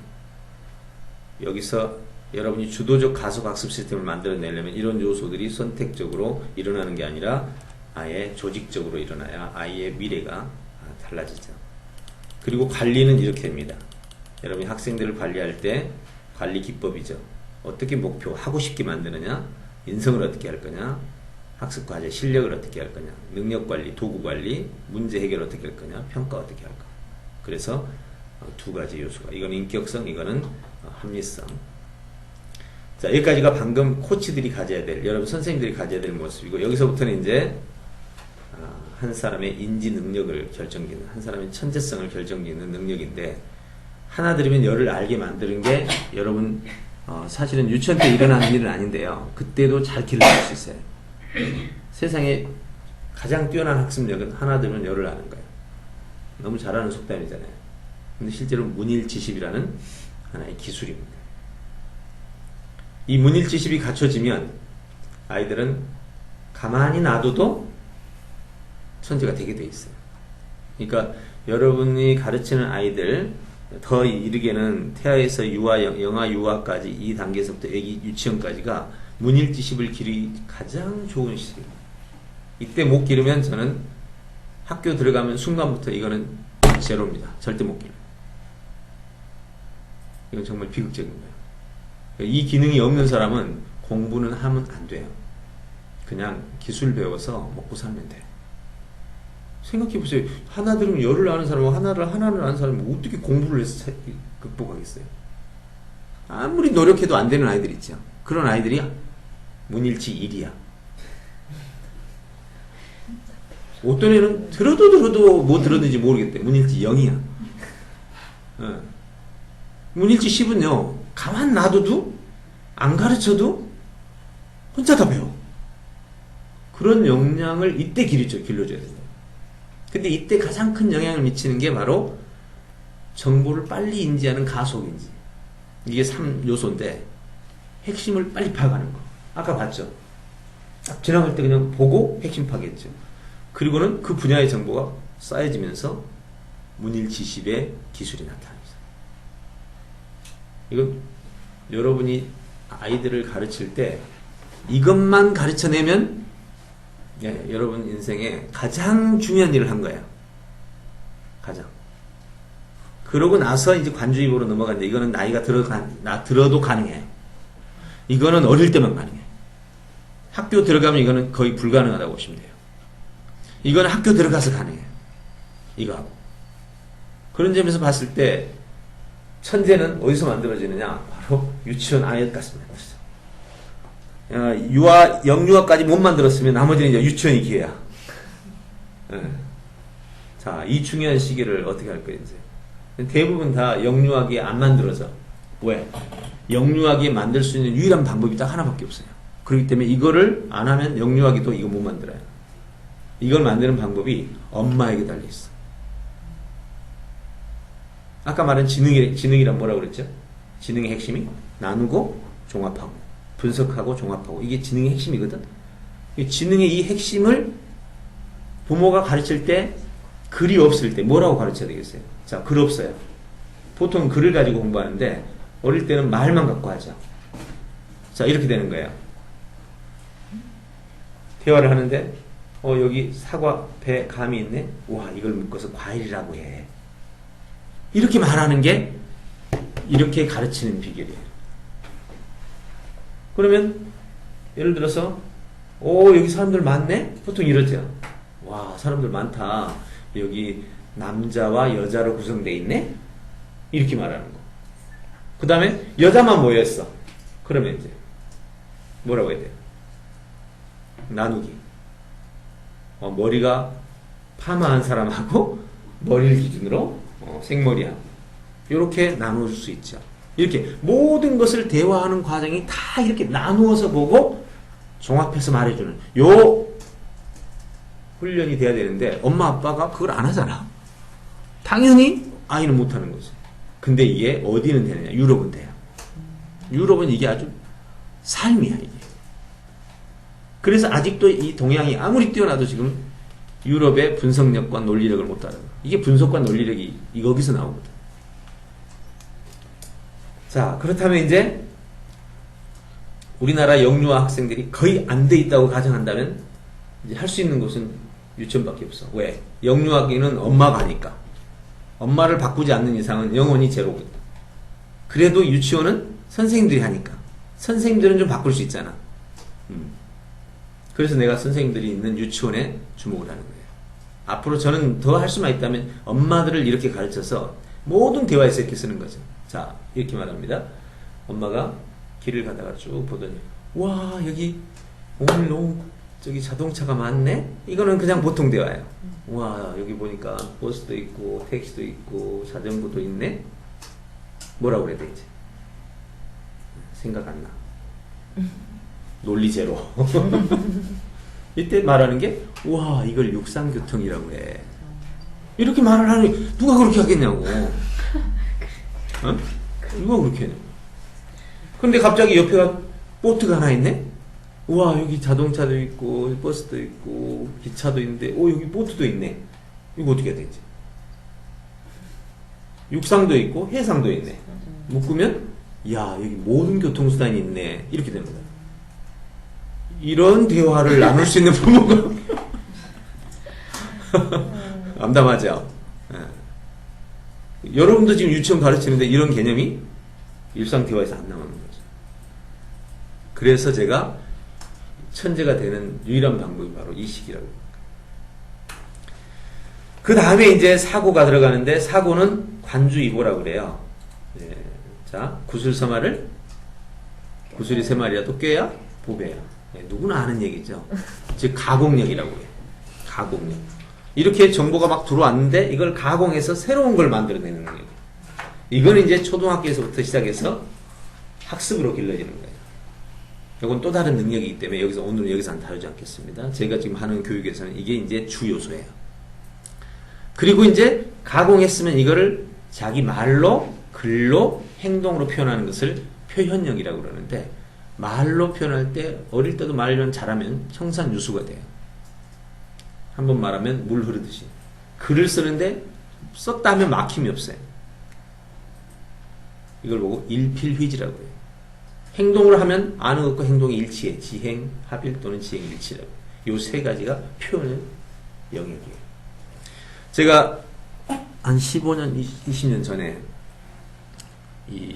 여기서 여러분이 주도적 가속학습 시스템을 만들어내려면 이런 요소들이 선택적으로 일어나는 게 아니라 아예 조직적으로 일어나야 아이의 미래가 달라지죠. 그리고 관리는 이렇게 됩니다. 여러분이 학생들을 관리할 때 관리 기법이죠. 어떻게 목표, 하고 싶게 만드느냐, 인성을 어떻게 할 거냐, 학습 과제, 실력을 어떻게 할 거냐, 능력 관리, 도구 관리, 문제 해결 어떻게 할 거냐, 평가 어떻게 할 거냐. 그래서 2가지 요소가, 이건 인격성, 이거는 합리성. 자, 여기까지가 방금 코치들이 가져야 될, 여러분 선생님들이 가져야 될 모습이고, 여기서부터는 이제 한 사람의 인지 능력을 결정짓는, 한 사람의 천재성을 결정짓는 능력인데, 하나 들으면 열을 알게 만드는 게 여러분 사실은 유치원 때 일어나는 일은 아닌데요. 그때도 잘 기르실 수 있어요. 세상에 가장 뛰어난 학습력은 하나 들으면 열을 아는 거예요. 너무 잘하는 속담이잖아요. 근데 실제로 문일지십이라는 하나의 기술입니다. 이 문일지십이 갖춰지면 아이들은 가만히 놔둬도 천재가 되게 돼 있어요. 그러니까 여러분이 가르치는 아이들 더 이르게는 태아에서 유아, 영아 유아까지 이 단계에서부터 애기 유치원까지가 문일지십을 기르기 가장 좋은 시기입니다. 이때 못 기르면 저는 학교 들어가면 순간부터 이거는 제로입니다. 절대 못 기르요. 이건 정말 비극적인 거예요. 이 기능이 없는 사람은 공부는 하면 안 돼요. 그냥 기술 배워서 먹고 살면 돼요. 생각해보세요. 하나 들으면 열을 아는 사람하고 하나를 아는 사람이 어떻게 공부를 해서 극복하겠어요? 아무리 노력해도 안 되는 아이들 있죠. 그런 아이들이 문일치 1이야. 어떤 애는 들어도 뭐 들었는지 모르겠대. 문일지 0이야. 문일지 10은요, 가만 놔둬도, 안 가르쳐도, 혼자 다 배워. 그런 역량을 이때 길러줘야 된다. 근데 이때 가장 큰 영향을 미치는 게 바로 정보를 빨리 인지하는 가속인지. 이게 3요소인데, 핵심을 빨리 파악하는 거. 아까 봤죠? 딱 지나갈 때 그냥 보고 핵심 파악했죠. 그리고는 그 분야의 정보가 쌓여지면서 문일지십의 기술이 나타납니다. 이건 여러분이 아이들을 가르칠 때 이것만 가르쳐내면 여러분 인생에 가장 중요한 일을 한 거예요. 가장. 그러고 나서 이제 관주입으로 넘어가는데 이거는 나이가 들어도 가능해요. 이거는 어릴 때만 가능해요. 학교 들어가면 이거는 거의 불가능하다고 보시면 돼요. 이거는 학교 들어가서 가능해요. 이거하고. 그런 점에서 봤을 때 천재는 어디서 만들어지느냐? 바로 유치원 아이까지 만들었어. 영유아까지 못 만들었으면 나머지는 이제 유치원이 기회야. 자, 이 중요한 시기를 어떻게 할 거예요, 이제? 대부분 다 영유아기에 안 만들어져. 왜? 영유아기에 만들 수 있는 유일한 방법이 딱 하나밖에 없어요. 그렇기 때문에 이거를 안 하면 영유아기도 이거 못 만들어요. 이걸 만드는 방법이 엄마에게 달려있어. 아까 말한 지능이란 뭐라고 그랬죠? 지능의 핵심이 나누고 종합하고 분석하고 종합하고 이게 지능의 핵심이거든. 이 지능의 이 핵심을 부모가 가르칠 때 글이 없을 때 뭐라고 가르쳐야 되겠어요? 자, 글 없어요. 보통 글을 가지고 공부하는데 어릴 때는 말만 갖고 하죠. 자, 이렇게 되는 거예요. 대화를 하는데 여기 사과, 배, 감이 있네? 와, 이걸 묶어서 과일이라고 해. 이렇게 말하는 게 이렇게 가르치는 비결이에요. 그러면 예를 들어서 여기 사람들 많네? 보통 이러죠. 와, 사람들 많다. 여기 남자와 여자로 구성되어 있네? 이렇게 말하는 거. 그 다음에 여자만 모여있어. 그러면 이제 뭐라고 해야 돼요? 나누기. 머리가 파마한 사람하고 머리를 기준으로 생머리하고 이렇게 나눌 수 있죠. 이렇게 모든 것을 대화하는 과정이 다 이렇게 나누어서 보고 종합해서 말해주는 요 훈련이 돼야 되는데 엄마 아빠가 그걸 안 하잖아. 당연히 아이는 못하는 거지. 근데 이게 어디는 되느냐? 유럽은 돼요. 유럽은 이게 아주 삶이야, 이게. 그래서 아직도 이 동양이 아무리 뛰어나도 지금 유럽의 분석력과 논리력을 못 따라가. 이게 분석과 논리력이 여기서 나오거든. 자, 그렇다면 이제 우리나라 영유아 학생들이 거의 안 돼 있다고 가정한다면 이제 할 수 있는 곳은 유치원밖에 없어. 왜? 영유아기는 엄마가 하니까. 엄마를 바꾸지 않는 이상은 영원히 제로거든. 그래도 유치원은 선생님들이 하니까. 선생님들은 좀 바꿀 수 있잖아. 그래서 내가 선생님들이 있는 유치원에 주목을 하는 거예요. 앞으로 저는 더 할 수만 있다면 엄마들을 이렇게 가르쳐서 모든 대화에서 이렇게 쓰는 거죠. 자, 이렇게 말합니다. 엄마가 길을 가다가 쭉 보더니 와, 여기 오늘 너무 저기 자동차가 많네? 이거는 그냥 보통 대화예요. 와, 여기 보니까 버스도 있고 택시도 있고 자전거도 있네? 뭐라고 그래야 되지? 생각 안 나. 논리 제로. 이때 말하는 게 와, 이걸 육상교통이라고 해. 이렇게 말을 하니 누가 그렇게 하겠냐고. 누가 그렇게 하냐고. 근데 갑자기 옆에가 보트가 하나 있네? 우와, 여기 자동차도 있고 버스도 있고 기차도 있는데 여기 보트도 있네. 이거 어떻게 해야 되지? 육상도 있고 해상도 있네. 묶으면 야, 여기 모든 교통수단이 있네. 이렇게 되는 거야. 이런 대화를 나눌 수 있는 부모가 암담하죠. 여러분도 지금 유치원 가르치는데 이런 개념이 일상 대화에서 안 나오는 거죠. 그래서 제가 천재가 되는 유일한 방법이 바로 이 시기라고. 그 다음에 이제 사고가 들어가는데 사고는 관주이고라고 그래요. 네. 자, 구슬서마를 구슬이 3마리라도 꿰야 보배야. 네, 누구나 아는 얘기죠. 즉 가공력이라고 해요. 가공력. 이렇게 정보가 막 들어왔는데 이걸 가공해서 새로운 걸 만들어내는 능력. 이거는 이제 초등학교에서부터 시작해서 학습으로 길러지는 거예요. 이건 또 다른 능력이기 때문에 오늘은 여기서 다루지 않겠습니다. 제가 지금 하는 교육에서는 이게 이제 주 요소예요. 그리고 이제 가공했으면 이거를 자기 말로, 글로, 행동으로 표현하는 것을 표현력이라고 그러는데, 말로 표현할 때 어릴 때도 말을 잘하면 형산유수가 돼요. 한번 말하면 물 흐르듯이. 글을 쓰는데 썼다 하면 막힘이 없어요. 이걸 보고 일필휘지라고 해요. 행동을 하면 아는 것과 행동이 일치해. 지행, 합일 또는 지행 일치라고. 요 세 가지가 표현의 영역이에요. 제가 한 15년, 20년 전에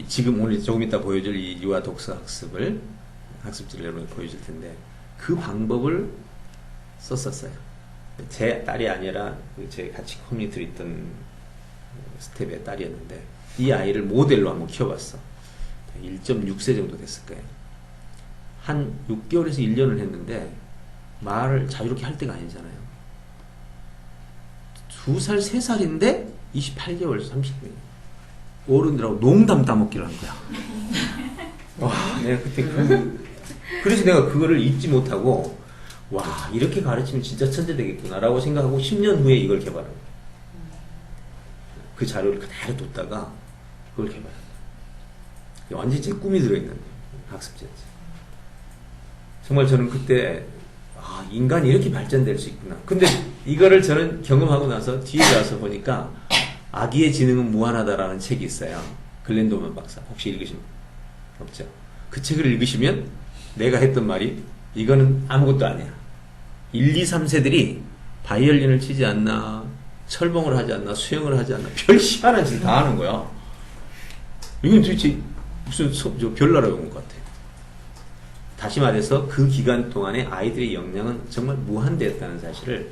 지금 오늘 조금 이따 보여줄 이 유아 독서 학습지를 여러분께 보여줄 텐데 그 방법을 썼었어요. 제 딸이 아니라 제 같이 커뮤니티에 있던 스텝의 딸이었는데 이 아이를 모델로 한번 키워봤어. 1.6세 정도 됐을 거예요. 한 6개월에서 1년을 했는데 말을 자유롭게 할 때가 아니잖아요. 2살, 3살인데 28개월, 30년. 어른들하고 농담 따먹기를 한 거야. 와, 내가 그때 그래서 내가 그거를 잊지 못하고 와, 이렇게 가르치면 진짜 천재 되겠구나라고 생각하고 10년 후에 이걸 개발한 거야. 그 자료를 그대로 뒀다가 그걸 개발한 거야. 완전히 제 꿈이 들어있는 학습지였지. 정말 저는 그때 인간이 이렇게 발전될 수 있구나. 근데 이거를 저는 경험하고 나서 뒤에 가서 보니까 아기의 지능은 무한하다라는 책이 있어요. 글렌도만 박사. 혹시 읽으신 분? 없죠? 그 책을 읽으시면 내가 했던 말이 이거는 아무것도 아니야. 1, 2, 3세들이 바이올린을 치지 않나, 철봉을 하지 않나, 수영을 하지 않나, 별 희한한 짓 다 하는 거야. 이건 도대체 무슨 별나라에 온 것 같아. 다시 말해서 그 기간 동안에 아이들의 역량은 정말 무한대였다는 사실을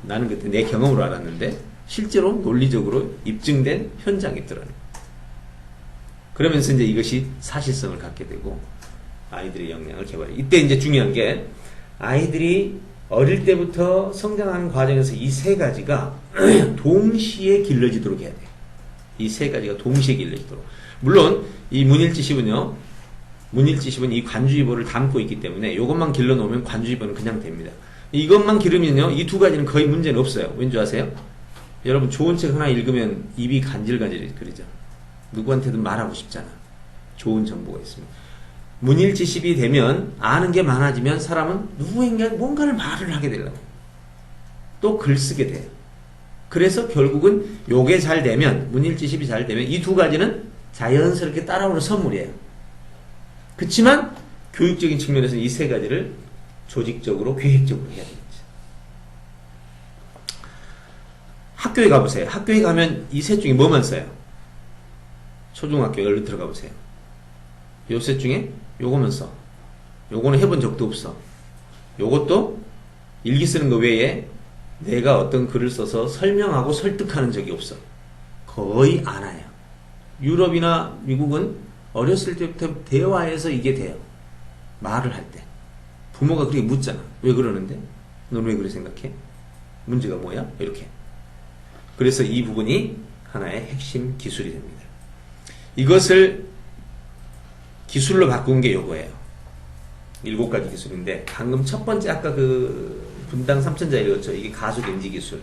나는 그때 내 경험으로 알았는데 실제로 논리적으로 입증된 현장이 드러나요. 그러면서 이제 이것이 사실성을 갖게 되고 아이들의 역량을 개발해. 이때 이제 중요한 게 아이들이 어릴 때부터 성장하는 과정에서 이 세 가지가 동시에 길러지도록 해야 돼요. 이 세 가지가 동시에 길러지도록. 물론 이 문일지십은요. 문일지십은 이 관주의보를 담고 있기 때문에 이것만 길러놓으면 관주의보는 그냥 됩니다. 이것만 기르면요. 이 두 가지는 거의 문제는 없어요. 왠지 아세요? 여러분 좋은 책 하나 읽으면 입이 간질간질 그러죠. 누구한테든 말하고 싶잖아. 좋은 정보가 있으면. 문일지십이 되면 아는 게 많아지면 사람은 누구에게 뭔가를 말을 하게 되려고. 또 글 쓰게 돼요. 그래서 결국은 요게 잘 되면 문일지십이 잘 되면 이 두 가지는 자연스럽게 따라오는 선물이에요. 그렇지만 교육적인 측면에서 이 세 가지를 조직적으로 계획적으로 해야 되겠죠. 학교에 가보세요. 학교에 가면 이 셋 중에 뭐만 써요? 초중학교에 얼른 들어가 보세요. 요 셋 중에 요거만 써. 요거는 해본 적도 없어. 요것도 일기 쓰는 거 외에 내가 어떤 글을 써서 설명하고 설득하는 적이 없어. 거의 안 해요. 유럽이나 미국은 어렸을 때부터 대화에서 이게 돼요. 말을 할 때. 부모가 그렇게 묻잖아. 왜 그러는데? 넌 왜 그래 생각해? 문제가 뭐야? 이렇게. 그래서 이 부분이 하나의 핵심 기술이 됩니다. 이것을 기술로 바꾼 게 요거예요. 7가지 기술인데 방금 첫 번째 아까 그 분당 3천자 읽었죠. 이게 가속 인지 기술.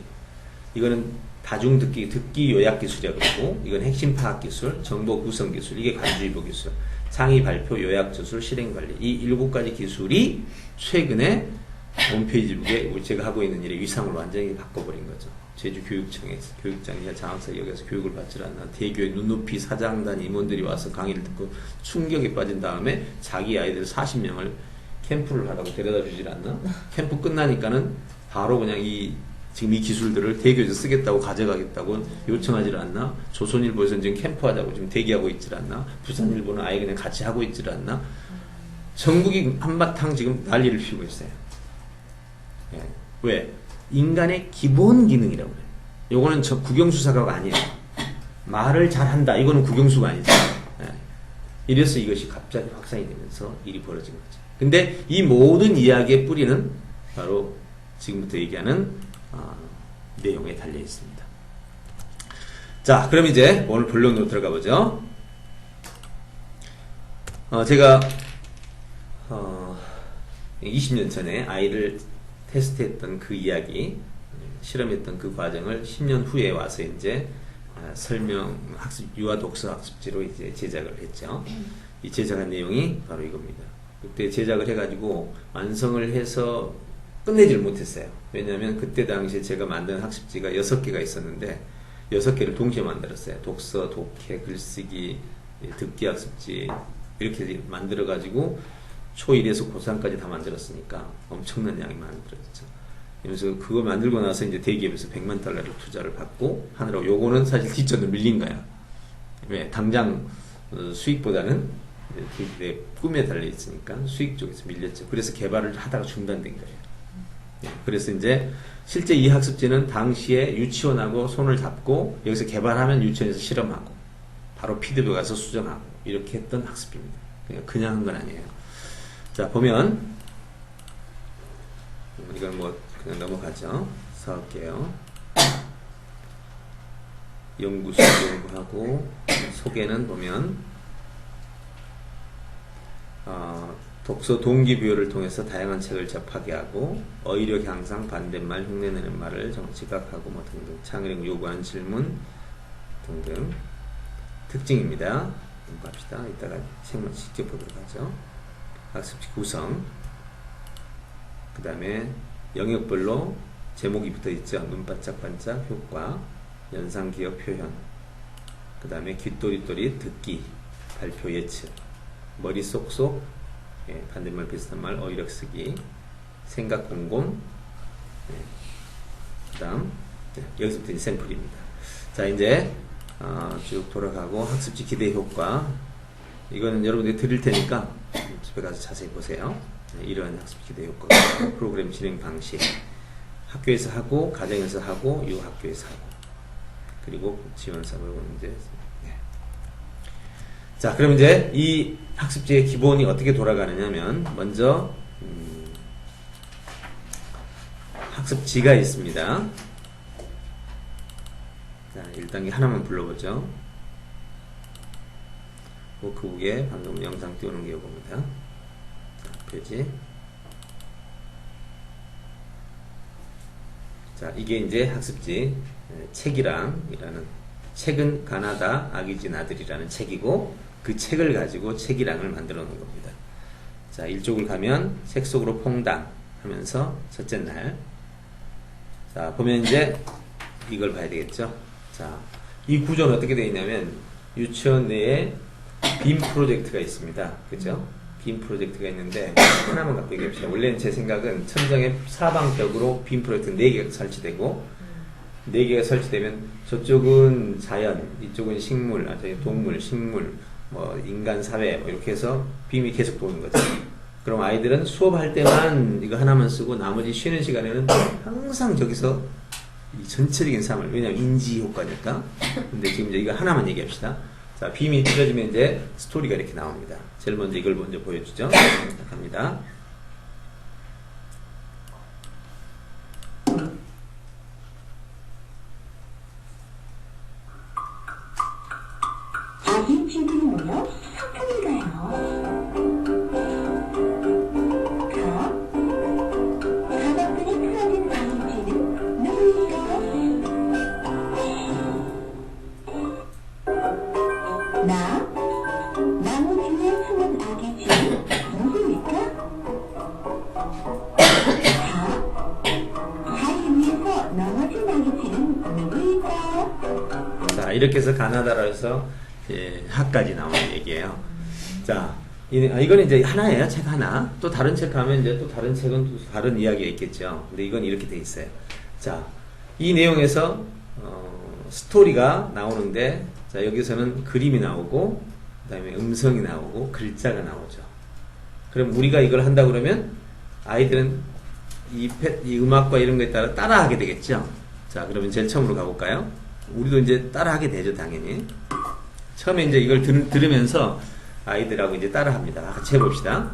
이거는 다중 듣기 요약 기술이라고 그러고 이건 핵심 파악 기술, 정보 구성 기술, 이게 관주의보 기술, 창의 발표 요약 기술, 실행 관리. 이 7가지 기술이 최근에 홈페이지북에 제가 하고 있는 일의 위상을 완전히 바꿔버린 거죠. 제주 교육청에서 교육장이나 장학사 여기서 교육을 받지 않나 대교의 눈높이 사장단 임원들이 와서 강의를 듣고 충격에 빠진 다음에 자기 아이들 40명을 캠프를 하라고 데려다 주질 않나? 캠프 끝나니까는 바로 그냥 지금 이 기술들을 대교에서 쓰겠다고 가져가겠다고 요청하질 않나? 조선일보에서는 지금 캠프하자고 지금 대기하고 있질 않나? 부산일보는 아예 그냥 같이 하고 있질 않나? 전국이 한바탕 지금 난리를 피우고 있어요. 예. 왜? 인간의 기본 기능이라고 그래요. 요거는 저 국영수사가가 아니에요. 말을 잘한다. 이거는 국영수가 아니죠. 예. 이래서 이것이 갑자기 확산이 되면서 일이 벌어진 거죠. 근데 이 모든 이야기의 뿌리는 바로 지금부터 얘기하는 내용에 달려 있습니다. 자, 그럼 이제 오늘 본론으로 들어가 보죠. 제가 20년 전에 아이를 테스트했던 그 이야기, 실험했던 그 과정을 10년 후에 와서 이제 설명 학습 유아 독서 학습지로 이제 제작을 했죠. 이 제작한 내용이 바로 이겁니다. 그때 제작을 해가지고 완성을 해서 끝내지를 못했어요. 왜냐하면 그때 당시에 제가 만든 학습지가 6개가 있었는데 6개를 동시에 만들었어요. 독서, 독해, 글쓰기, 듣기 학습지 이렇게 만들어가지고 초1에서 고3까지 다 만들었으니까 엄청난 양이 만들어졌죠. 그래서 그거 만들고 나서 이제 대기업에서 $1,000,000를 투자를 받고 하느라고 요거는 사실 뒷전으로 밀린 거야. 왜? 당장 수익보다는 내 꿈에 달려있으니까 수익 쪽에서 밀렸죠. 그래서 개발을 하다가 중단된 거예요. 그래서 이제 실제 이 학습지는 당시에 유치원하고 손을 잡고 여기서 개발하면 유치원에서 실험하고 바로 피드백 가서 수정하고 이렇게 했던 학습입니다. 그냥 한 건 아니에요. 자, 보면 이건 뭐 그냥 넘어가죠. 써볼게요. 연구소 연구하고 소개는 보면 독서 동기부여를 통해서 다양한 책을 접하게 하고 어휘력 향상, 반대말, 흉내내는 말을 지각하고 뭐 등등 창의력 요구하는 질문 등등 특징입니다. 갑시다. 이따가 책만 직접 보도록 하죠. 학습지 구성, 그 다음에 영역별로 제목이 붙어 있죠. 눈 반짝반짝, 효과, 연상, 기억, 표현, 그 다음에 귓도리또리, 듣기, 발표, 예측, 머리 쏙쏙, 반대말 비슷한 말, 어휘력 쓰기, 생각 곰곰, 그 다음 여기서부터 이제 샘플입니다. 자, 이제 쭉 돌아가고 학습지 기대 효과, 이거는 여러분들이 드릴 테니까 집에 가서 자세히 보세요. 이러한 학습지 기대 효과, 프로그램 진행 방식, 학교에서 하고 가정에서 하고 유학교에서 하고 그리고 지원사로 이제 자, 그럼 이제 이 학습지의 기본이 어떻게 돌아가느냐면 먼저 학습지가 있습니다. 자, 1단계 하나만 불러보죠. 워크북에 방금 영상 띄우는 게 이겁니다. 자, 페이지. 자, 이게 이제 학습지 책이랑이라는, 책은 가나다 아기진 아들이라는 책이고 그 책을 가지고 책이랑을 만들어 놓은 겁니다. 자, 1쪽을 가면 책 속으로 퐁당 하면서 첫째 날. 자, 보면 이제 이걸 봐야 되겠죠. 자, 이 구조는 어떻게 되어 있냐면 유치원 내에 빔 프로젝트가 있습니다. 그죠? 빔 프로젝트가 있는데 하나만 갖고 얘기합시다. 원래는 제 생각은 천장에 사방벽으로 빔 프로젝트 4개가 설치되고 4개가 설치되면 저쪽은 자연, 이쪽은 식물, 동물, 식물, 뭐 인간 사회 뭐 이렇게 해서 빔이 계속 도는 거죠. 그럼 아이들은 수업할 때만 이거 하나만 쓰고 나머지 쉬는 시간에는 항상 저기서 이 전체적인 삶을, 왜냐면 인지 효과니까. 근데 지금 이제 이거 하나만 얘기합시다. 자, 빔이 틀어지면 이제 스토리가 이렇게 나옵니다. 제일 먼저 이걸 먼저 보여주죠. 갑니다. 아기 친구는 뭐요? 소풍인가요? 가방끈이 틀어진 아기쥐는 누구일까요? 나무 뒤에 숨은 아기쥐는 누구일까? 다리 위에서 넘어진 아기쥐는 누구일까요? 자, 이렇게 해서 가나다라 해서 학까지 나오는 얘기예요. 자, 이건 이제 하나예요. 책 하나. 또 다른 책 가면 이제 또 다른 책은 또 다른 이야기가 있겠죠. 근데 이건 이렇게 돼 있어요. 자, 이 내용에서 스토리가 나오는데, 자, 여기서는 그림이 나오고, 그 다음에 음성이 나오고, 글자가 나오죠. 그럼 우리가 이걸 한다 그러면 아이들은 이 음악과 이런 거에 따라 따라하게 되겠죠. 자, 그러면 제일 처음으로 가볼까요? 우리도 이제 따라하게 되죠, 당연히. 처음에 이제 이걸 들으면서 아이들하고 이제 따라합니다. 같이 해봅시다.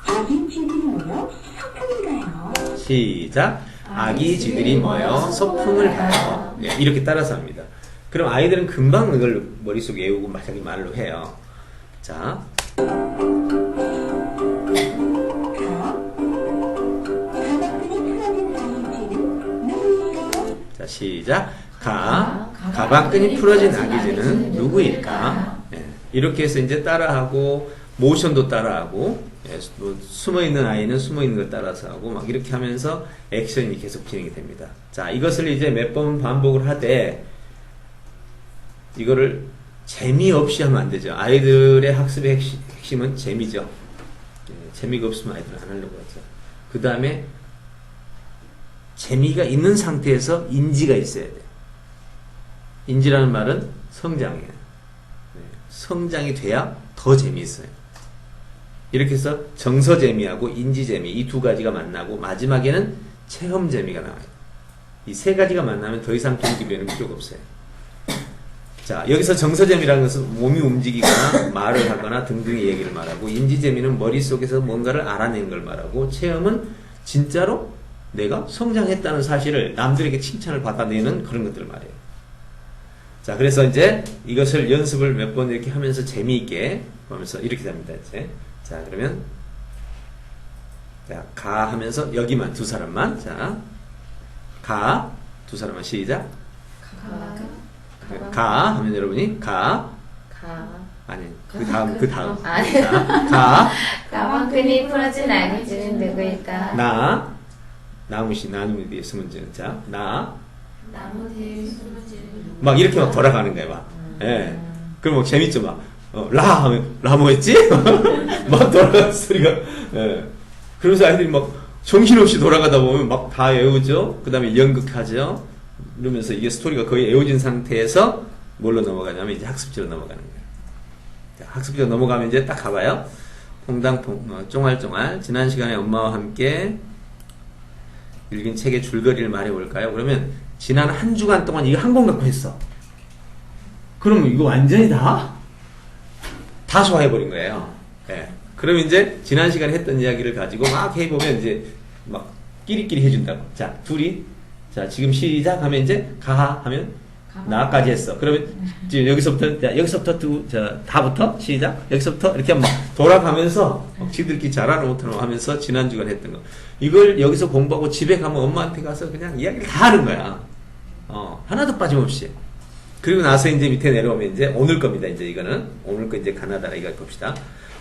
아기 친구는 뭐요? 소풍인가요? 시작. 아기 쥐들이 모여 소풍을 가요. 네, 이렇게 따라서 합니다. 그럼 아이들은 금방 그걸 머릿속에 외우고 자기 말로 해요. 자, 자 시작. 가방끈이 풀어진 아기쥐는 누구일까? 예, 이렇게 해서 이제 따라하고 모션도 따라하고 예, 뭐 숨어있는 아이는 숨어있는 걸 따라서 하고 막 이렇게 하면서 액션이 계속 진행이 됩니다. 자, 이것을 이제 몇 번 반복을 하되 이거를 재미없이 하면 안 되죠. 아이들의 학습의 핵심은 재미죠. 예, 재미가 없으면 아이들은 안 하려고 하죠. 그 다음에 재미가 있는 상태에서 인지가 있어야 돼요. 인지라는 말은 성장이에요. 네, 성장이 돼야 더 재미있어요. 이렇게 해서 정서재미하고 인지재미 이 두 가지가 만나고 마지막에는 체험재미가 나와요. 이 세 가지가 만나면 더 이상 동기부여는 필요가 없어요. 자, 여기서 정서재미라는 것은 몸이 움직이거나 말을 하거나 등등의 얘기를 말하고, 인지재미는 머릿속에서 뭔가를 알아낸 걸 말하고, 체험은 진짜로 내가 성장했다는 사실을 남들에게 칭찬을 받아내는 그런 것들을 말해요. 자, 그래서 이제 이것을 연습을 몇 번 이렇게 하면서 재미있게 하면서 이렇게 됩니다. 이제. 자, 그러면 자, 가 하면서 여기만 두 사람만. 자, 가 두 사람만 시작. 가 하면 여러분이 아니 그 다음 아니. 가 가방끈이 풀어진 아기쥐는 누구일까? 나무 뒤에 숨은 지. 자, 나무 뒤에 숨어지는 막 이렇게 막 돌아가는 거야, 막. 예. 그럼 막 재밌죠, 막. 라 하면, 라 뭐였지? 막 돌아가는 소리가. 예. 그러면서 아이들이 막 정신없이 돌아가다 보면 막 다 외우죠? 그 다음에 연극하죠? 이러면서 이게 스토리가 거의 외워진 상태에서 뭘로 넘어가냐면 이제 학습지로 넘어가는 거예요. 자, 학습지로 넘어가면 이제 딱 가봐요. 쫑알쫑알. 지난 시간에 엄마와 함께 읽은 책의 줄거리를 말해볼까요? 그러면 지난 한 주간 동안 이거 한 권 갖고 했어. 그러면 이거 완전히 다 소화해버린 거예요. 예. 그러면 이제 지난 시간에 했던 이야기를 가지고 막 해보면 이제 막 끼리끼리 해준다고. 자, 둘이 자 지금 시작하면 이제 가 하면 나까지 했어. 그러면 지금 여기서부터 다부터 시작. 여기서부터 이렇게 막 돌아가면서 지들끼리 잘하는 못하는 하면서 지난 주간 했던 거. 이걸 여기서 공부하고 집에 가면 엄마한테 가서 그냥 이야기를 다 하는 거야. 하나도 빠짐없이. 그리고 나서 이제 밑에 내려오면 이제 오늘 겁니다. 이제 이거는 오늘 거 이제 가나다라 이거 봅시다.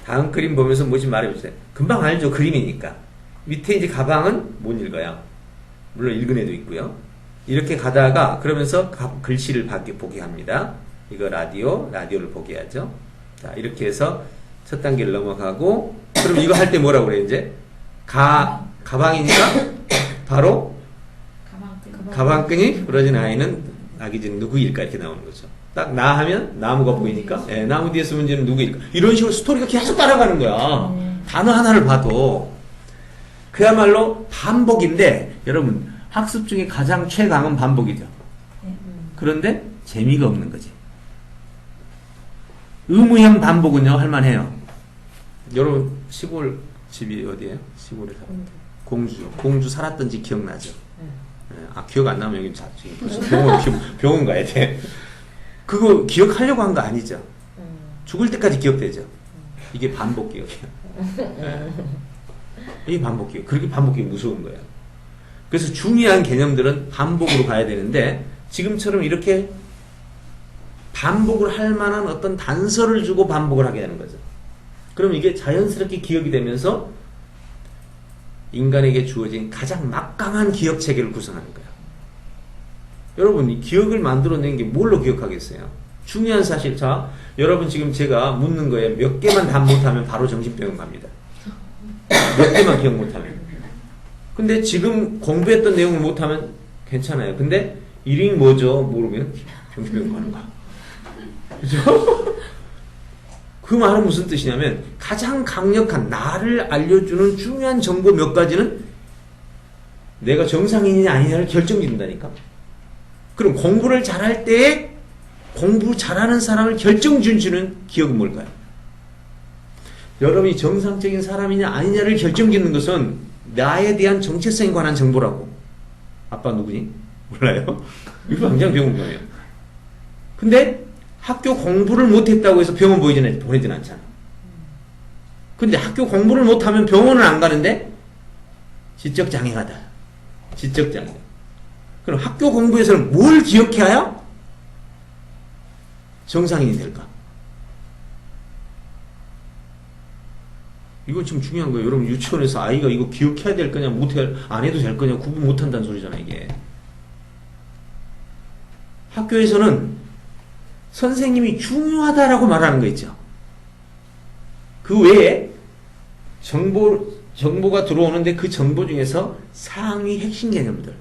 다음 그림 보면서 뭐지 말해보세요. 금방 알죠. 그림이니까. 밑에 이제 가방은 못 읽어요. 물론 읽은 애도 있고요. 이렇게 가다가 그러면서 글씨를 보게 합니다. 이거 라디오를 보게 하죠. 자, 이렇게 해서 첫 단계를 넘어가고, 그럼 이거 할 때 뭐라고 그래, 이제? 가방이니까 바로 가방끈이 부러진 아이는 아기쥐는 누구일까? 이렇게 나오는 거죠. 딱 나 하면 나무가 보이니까, 예, 나무 뒤에 숨은 쥐는 누구일까? 이런 식으로 스토리가 계속 따라가는 거야. 단어 하나를 봐도. 그야말로 반복인데, 여러분, 학습 중에 가장 최강은 반복이죠. 그런데 재미가 없는 거지. 의무형 반복은요, 할만해요. 여러분, 시골 집이 어디예요? 시골에 살아요. 공주 살았던 집 기억나죠? 기억 안 나면 여기 지금 병원 가야 돼. 그거 기억하려고 한 거 아니죠? 죽을 때까지 기억되죠? 이게 반복 기억이에요. 이게 반복 기억. 그렇게 반복 기억이 무서운 거예요. 그래서 중요한 개념들은 반복으로 가야 되는데, 지금처럼 이렇게 반복을 할 만한 어떤 단서를 주고 반복을 하게 되는 거죠. 그럼 이게 자연스럽게 기억이 되면서 인간에게 주어진 가장 막강한 기억 체계를 구성하는 거예요. 여러분, 이 기억을 만들어낸 게 뭘로 기억하겠어요? 중요한 사실. 자, 여러분 지금 제가 묻는 거에 몇 개만 답 못하면 바로 정신병원 갑니다. 몇 개만 기억 못하면. 근데 지금 공부했던 내용을 못하면 괜찮아요. 근데 이름이 뭐죠? 모르면 정신병원 가는 거야. 그죠? 그 말은 무슨 뜻이냐면, 가장 강력한 나를 알려주는 중요한 정보 몇 가지는 내가 정상인이냐 아니냐를 결정짓는다니까. 그럼 공부를 잘할 때 공부 잘하는 사람을 결정짓는 기억은 뭘까요? 여러분이 정상적인 사람이냐 아니냐를 결정짓는 것은 나에 대한 정체성에 관한 정보라고. 아빠 누구니? 몰라요? 이거 굉장히 궁금해요. 근데 학교 공부를 못했다고 해서 병원 보내진 않잖아. 근데 학교 공부를 못하면 병원을 안 가는데 지적장애가다. 지적장애. 그럼 학교 공부에서는 뭘 기억해야 정상인이 될까? 이건 지금 중요한 거예요. 여러분 유치원에서 아이가 이거 기억해야 될 거냐 안 해도 될 거냐 구분 못한다는 소리잖아 이게. 학교에서는 선생님이 중요하다라고 말하는 거 있죠. 그 외에 정보가 들어오는데 그 정보 중에서 상위 핵심 개념들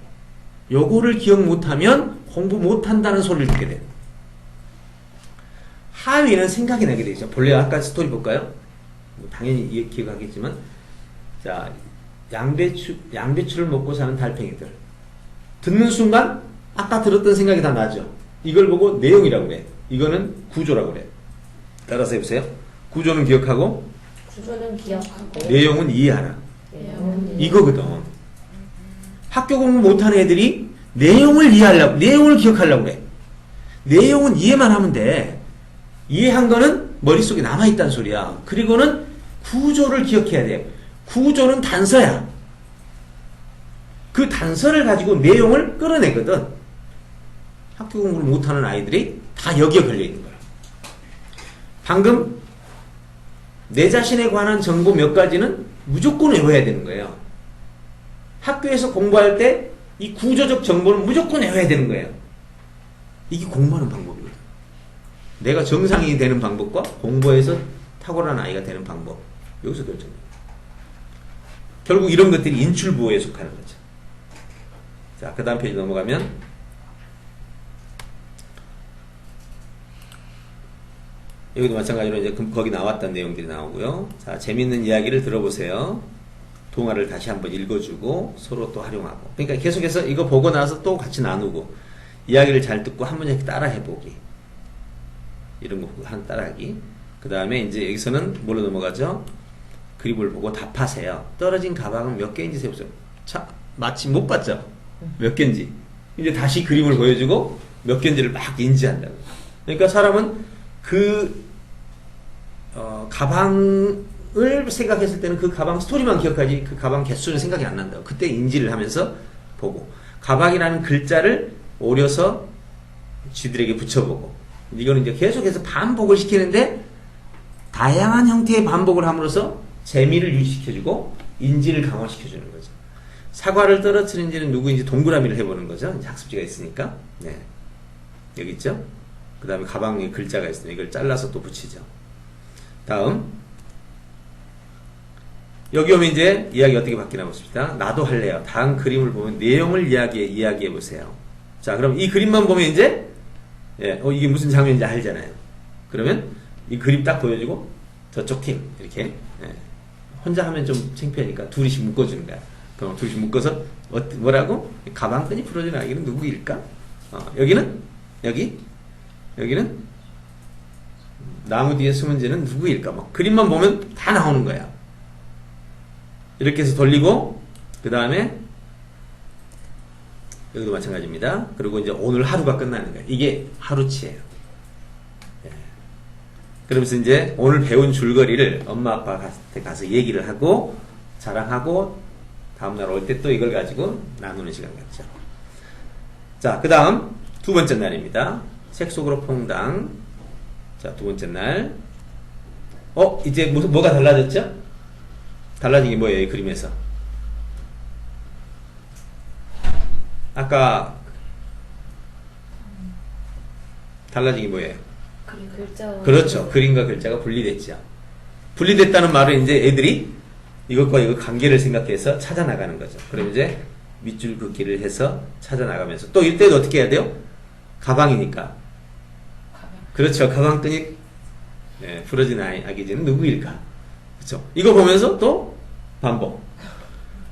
요거를 기억 못하면 공부 못한다는 소리를 듣게 돼요. 하위는 생각이 나게 되죠. 본래 아까 스토리 볼까요? 당연히 기억하겠지만 자 양배추를 먹고 사는 달팽이들 듣는 순간 아까 들었던 생각이 다 나죠. 이걸 보고 내용이라고 그래. 이거는 구조라고 그래. 따라서 해보세요. 구조는 기억하고 구조는 기억하고 내용은 이해하라. 이거거든. 학교 공부 못하는 애들이 내용을 이해하려고, 내용을 기억하려고 그래. 내용은 이해만 하면 돼. 이해한 거는 머릿속에 남아있다는 소리야. 그리고는 구조를 기억해야 돼. 구조는 단서야. 그 단서를 가지고 내용을 끌어내거든. 학교 공부를 못하는 아이들이 다 여기에 걸려있는 거야. 방금 내 자신에 관한 정보 몇 가지는 무조건 외워야 되는 거예요. 학교에서 공부할 때 이 구조적 정보는 무조건 외워야 되는 거예요. 이게 공부하는 방법이거든. 내가 정상인이 되는 방법과 공부에서 탁월한 아이가 되는 방법. 여기서 결정돼요. 결국 이런 것들이 인출부호에 속하는 거죠. 자, 그 다음 페이지 넘어가면 여기도 마찬가지로 이제 거기 나왔던 내용들이 나오고요. 자, 재밌는 이야기를 들어보세요. 동화를 다시 한번 읽어주고 서로 또 활용하고. 그러니까 계속해서 이거 보고 나서 또 같이 나누고 이야기를 잘 듣고 한 문제 따라 해보기. 이런 거 따라하기. 그 다음에 이제 여기서는 뭘로 넘어가죠? 그림을 보고 답하세요. 떨어진 가방은 몇 개인지 세보세요. 자, 마침 못 봤죠? 몇 개인지. 이제 다시 그림을 보여주고 몇 개인지를 막 인지한다고. 그러니까 사람은 가방을 생각했을 때는 그 가방 스토리만 기억하지 그 가방 개수는 생각이 안 난다고. 그때 인지를 하면서 보고. 가방이라는 글자를 오려서 쥐들에게 붙여보고. 이거는 이제 계속해서 반복을 시키는데 다양한 형태의 반복을 함으로써 재미를 유지시켜주고 인지를 강화시켜주는 거죠. 사과를 떨어뜨린 지는 누구인지 동그라미를 해보는 거죠. 이제 학습지가 있으니까. 네. 여기 있죠? 그 다음에 가방에 글자가 있으면 이걸 잘라서 또 붙이죠. 다음. 여기 오면 이제 이야기 어떻게 바뀌나 보십시다. 나도 할래요. 다음 그림을 보면 내용을 이야기해 보세요. 자, 그럼 이 그림만 보면 이제 이게 무슨 장면인지 알잖아요. 그러면 이 그림 딱 보여주고 저쪽 팀 이렇게 혼자 하면 좀 창피하니까 둘이씩 묶어주는 거야. 그럼 둘이씩 묶어서 뭐라고? 가방끈이 풀어진 아기는 누구일까? 여기는 나무 뒤에 숨은 쟤는 누구일까? 뭐 그림만 보면 다 나오는 거야. 이렇게 해서 돌리고 그 다음에 여기도 마찬가지입니다. 그리고 이제 오늘 하루가 끝나는 거예요. 이게 하루치예요. 그러면서 이제 오늘 배운 줄거리를 엄마 아빠한테 가서 얘기를 하고 자랑하고 다음날 올 때 또 이걸 가지고 나누는 시간 같죠. 자, 그 다음 두 번째 날입니다. 책 속으로 퐁당. 자, 두 번째 날. 이제 뭐가 달라졌죠? 달라진 게 뭐예요? 이 그림에서. 아까 달라진 게 뭐예요? 그렇죠. 그림과 글자가 분리됐죠. 분리됐다는 말은 이제 애들이 이것과 이거 관계를 생각해서 찾아나가는 거죠. 그럼 이제 밑줄 긋기를 해서 찾아나가면서 또 이때도 어떻게 해야 돼요? 가방이니까. 그렇죠. 가방끈이 부러진 아기지는 누구일까? 그렇죠. 이거 보면서 또 반복.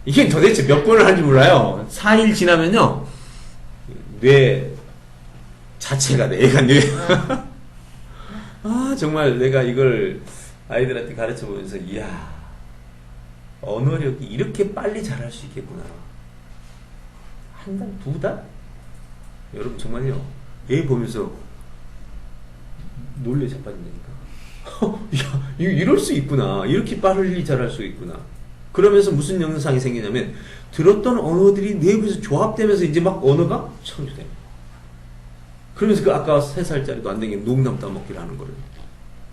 이게 도대체 몇 번을 하는지 몰라요. 4일 지나면요. 뇌 자체가 애가 뇌. 정말 내가 이걸 아이들한테 가르쳐 보면서 이야. 언어력이 이렇게 빨리 자랄 수 있겠구나. 한 달, 두 달? 여러분 정말요. 애 보면서 놀래 자빠진다니까. 야, 이럴 수 있구나. 이렇게 빨리 자랄 수 있구나. 그러면서 무슨 현상이 생기냐면 들었던 언어들이 내부에서 조합되면서 이제 막 언어가 창조돼요. 그러면서 그 아까 3살짜리도 안 되게 농담 따먹기를 하는 거를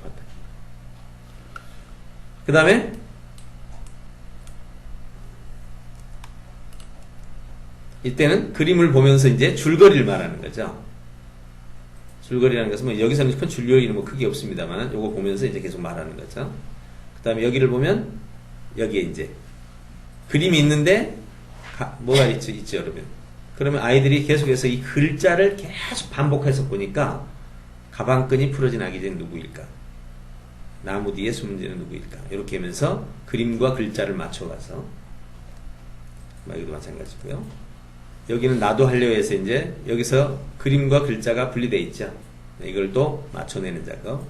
봤다. 그 다음에 이때는 그림을 보면서 이제 줄거리를 말하는 거죠. 줄거리라는 것은 뭐 여기서는 큰 줄거리는 뭐 크게 없습니다만 요거 보면서 이제 계속 말하는 거죠. 그 다음에 여기를 보면 여기에 이제 그림이 있는데 뭐가 있죠 여러분. 그러면 아이들이 계속해서 이 글자를 계속 반복해서 보니까 가방끈이 풀어진 아기는 누구일까? 나무 뒤에 숨은 지는 누구일까? 이렇게 하면서 그림과 글자를 맞춰가서 여기도 마찬가지고요. 여기는 나도 하려 해서 이제 여기서 그림과 글자가 분리되어 있죠. 이걸 또 맞춰내는 작업.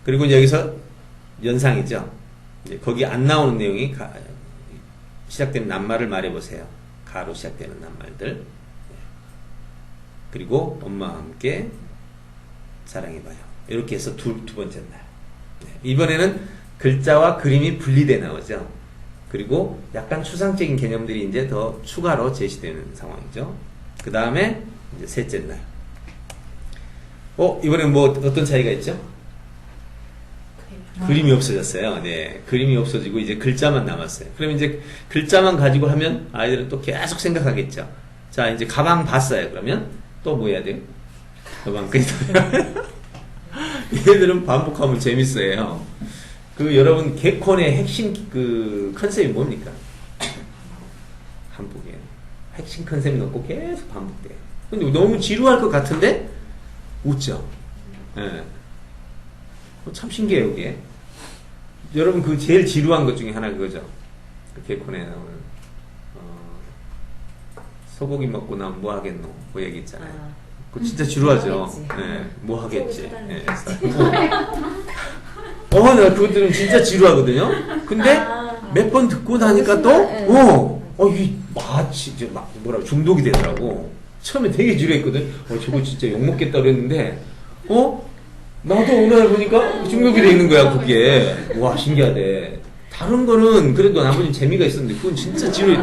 그리고 이제 여기서 연상이죠. 이제 거기 안 나오는 내용이 시작되는 낱말을 말해보세요. 가로 시작되는 낱말들. 그리고 엄마와 함께 사랑해봐요. 이렇게 해서 두 번째 날. 이번에는 글자와 그림이 분리돼 나오죠. 그리고 약간 추상적인 개념들이 이제 더 추가로 제시되는 상황이죠. 그 다음에 이제 셋째 날. 이번엔 뭐 어떤 차이가 있죠? 그림이 없어졌어요. 네. 그림이 없어지고 이제 글자만 남았어요. 그럼 이제 글자만 가지고 하면 아이들은 또 계속 생각하겠죠. 자, 이제 가방 봤어요. 그러면 또 뭐 해야 돼요? 가방 끈이 얘들은 반복하면 재밌어요. 여러분 개콘의 핵심 컨셉이 뭡니까? 반복이에요. 핵심 컨셉이 없고 계속 반복돼요. 근데 너무 지루할 것 같은데 웃죠. 예. 참 신기해요, 이게. 여러분 제일 지루한 것 중에 하나 그거죠. 개콘에 나오는 소고기 먹고 나면 뭐 하겠노? 그 얘기 있잖아요. 그거 진짜 지루하죠. 뭐 하겠지. 예. 나 그것들은 진짜 지루하거든요. 근데 몇 번 듣고 나니까 또, 마치, 중독이 되더라고. 처음에 되게 지루했거든. 저거 진짜 욕먹겠다 그랬는데, 나도 어느 날 보니까 중독이 돼 있는 거야, 그게. 와, 신기하대. 다른 거는 그래도 나머지 재미가 있었는데, 그건 진짜 지루해.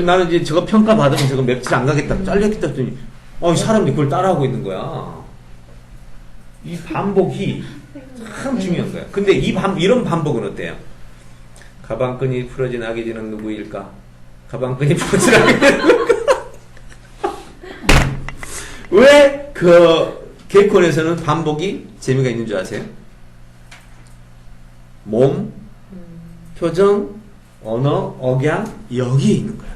나는 이제 저거 평가받으면 저거 맵질 안 가겠다, 잘렸겠다 했더니, 사람들이 그걸 따라하고 있는 거야. 이 반복이 참 중요한 거야. 근데 이런 반복은 어때요? 가방끈이 풀어진 아기지는 누구일까? 가방끈이 풀어진 아기지는 누구일까? 왜 개콘에서는 반복이 재미가 있는 줄 아세요? 몸, 표정, 언어, 억양 여기에 있는 거예요.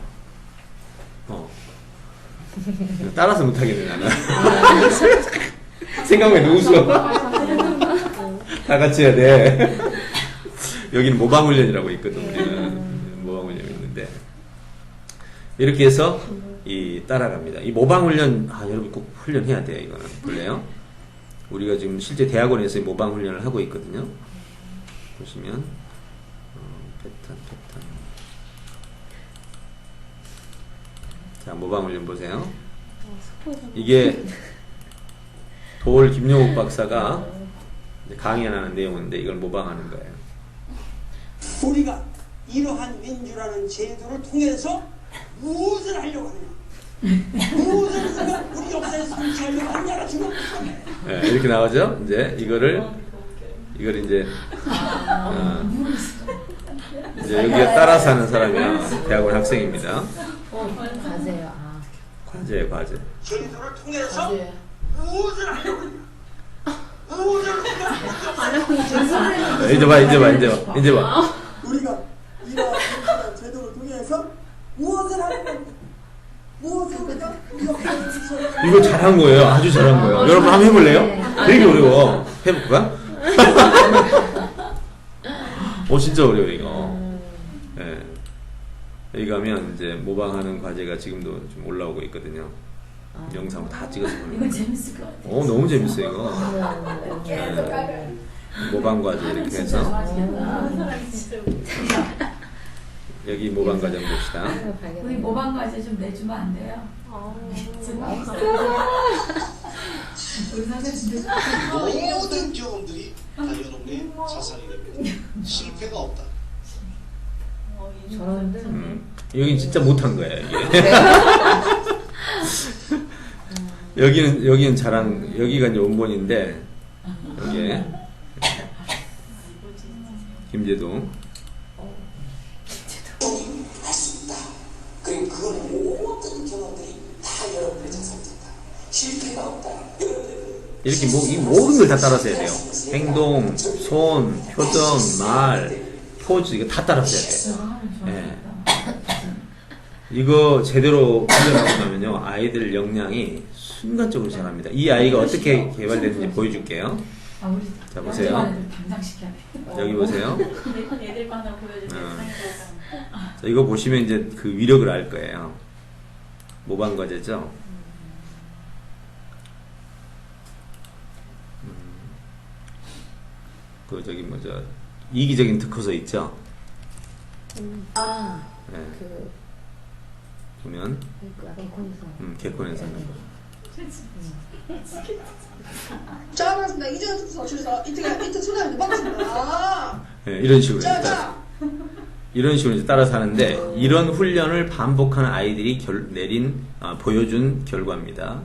따라서 못하겠네 나는. 생각만 해도 웃어. 다 같이 해야 돼. 여기는 모방훈련이라고 있거든. 우리는 모방훈련이 있는데 이렇게 해서 따라갑니다. 이 모방훈련 여러분 꼭 훈련해야 돼요. 이거는 볼래요? 우리가 지금 실제 대학원에서 모방훈련을 하고 있거든요. 보시면 패턴. 자, 모방훈련 보세요. 이게 도올 김용욱 박사가 강연하는 내용인데 이걸 모방하는 거예요. 우리가 이러한 민주라는 제도를 통해서 무엇을 하려고 하느냐? 무엇을 우리가 우리 역사에 성취하려고 하느냐가 지금 네, 이렇게 나오죠. 이제 이걸 이제 이제 여기에 따라서 하는 사람이야. 대학원 학생입니다. 과제요. 과제. 제도를 통해서 무엇을 하려고 하느냐? 무엇을 우리가 이제 봐. 우리가 이러한 제도를 통해서 무엇을 하려고 무엇을 우리가 우리 역사에 성취하려고 이거 잘한 거예요. 아주 잘한 거예요. 여러분 한번 해볼래요? 되게 어려워. 해볼까? 진짜 어려워 이거. 네. 여기 가면 이제 모방하는 과제가 지금도 좀 올라오고 있거든요. 영상 다 찍어서 보는 이거 재밌을 것 같아요. 너무 재밌어요 이거. 모방 과제 이렇게 해서 여기 모방 과정 봅시다. 우리 모방 과제 좀 내주면 안 돼요? 우리 선생님들 모든 경험들이 다 여러분의 자산이 됩니다. 실패가 없다. 여긴 진짜 못한 거예요. 이게. 여기는 자랑, 여기가 이제 원본인데 여기에 김재동. 맞습니다. 그리고 그거는 모든 경험들이 다 여러분의 자산이다. 실패가 없다. 이렇게 이 모든 걸 다 따라서 해야 돼요. 행동, 손, 표정, 말, 포즈 이거 다 따라서 해야 돼요. 예. 이거 제대로 훈련하고 나면요 아이들 역량이 순간적으로 자랍니다. 이 아이가 어떻게 개발되는지 보여줄게요. 자 보세요. 여기 보세요. 애들 거 하나 보여주세요. 자, 이거 보시면 이제 그 위력을 알 거예요. 모방 과제죠. 그 저기 뭐죠 이기적인 특허서 있죠. 네. 보면 개콘에서 하는 거. 자, 반갑습니다. 이재현 특수 출사 이특 소장님 반갑습니다. 네, 이런 식으로 자. 이런 식으로 이제 따라서 하는데 이런 훈련을 반복하는 아이들이 보여준 결과입니다.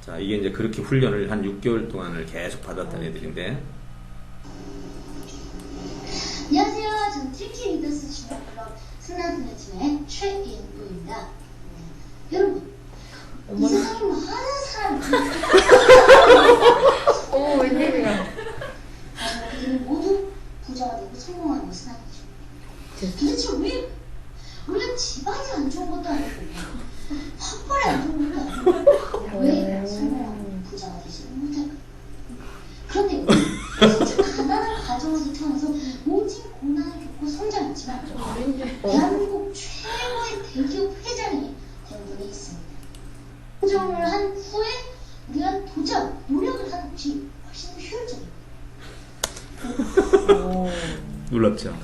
자, 이게 이제 그렇게 훈련을 한 6개월 동안을 계속 받았던 애들인데. 안녕하세요. 전 트리키 리더스 주변클럽 승남분의 팀의 최인우입니다. 여러분, 이 세상에 많은 사람이 오, 웬일이야. 하지만 그들이 모두 부자가 되고 성공하는 것은 아니죠. 도대체 왜 지방이 안 좋은 것도 아니고 헛발이 안 좋은 것도 아니고 왜 성공하고 부자가 되지 못할까? 그런데 진짜 가난한 가정에서 태어나서 모진 고난을 겪고 성장했지만 대한민국 최고의 대기업 회장이 된 분이 있습니다. 성장을 한 후에 우리가 도전, 노력을 하는 것이 훨씬 효율적입니다. 놀랍죠.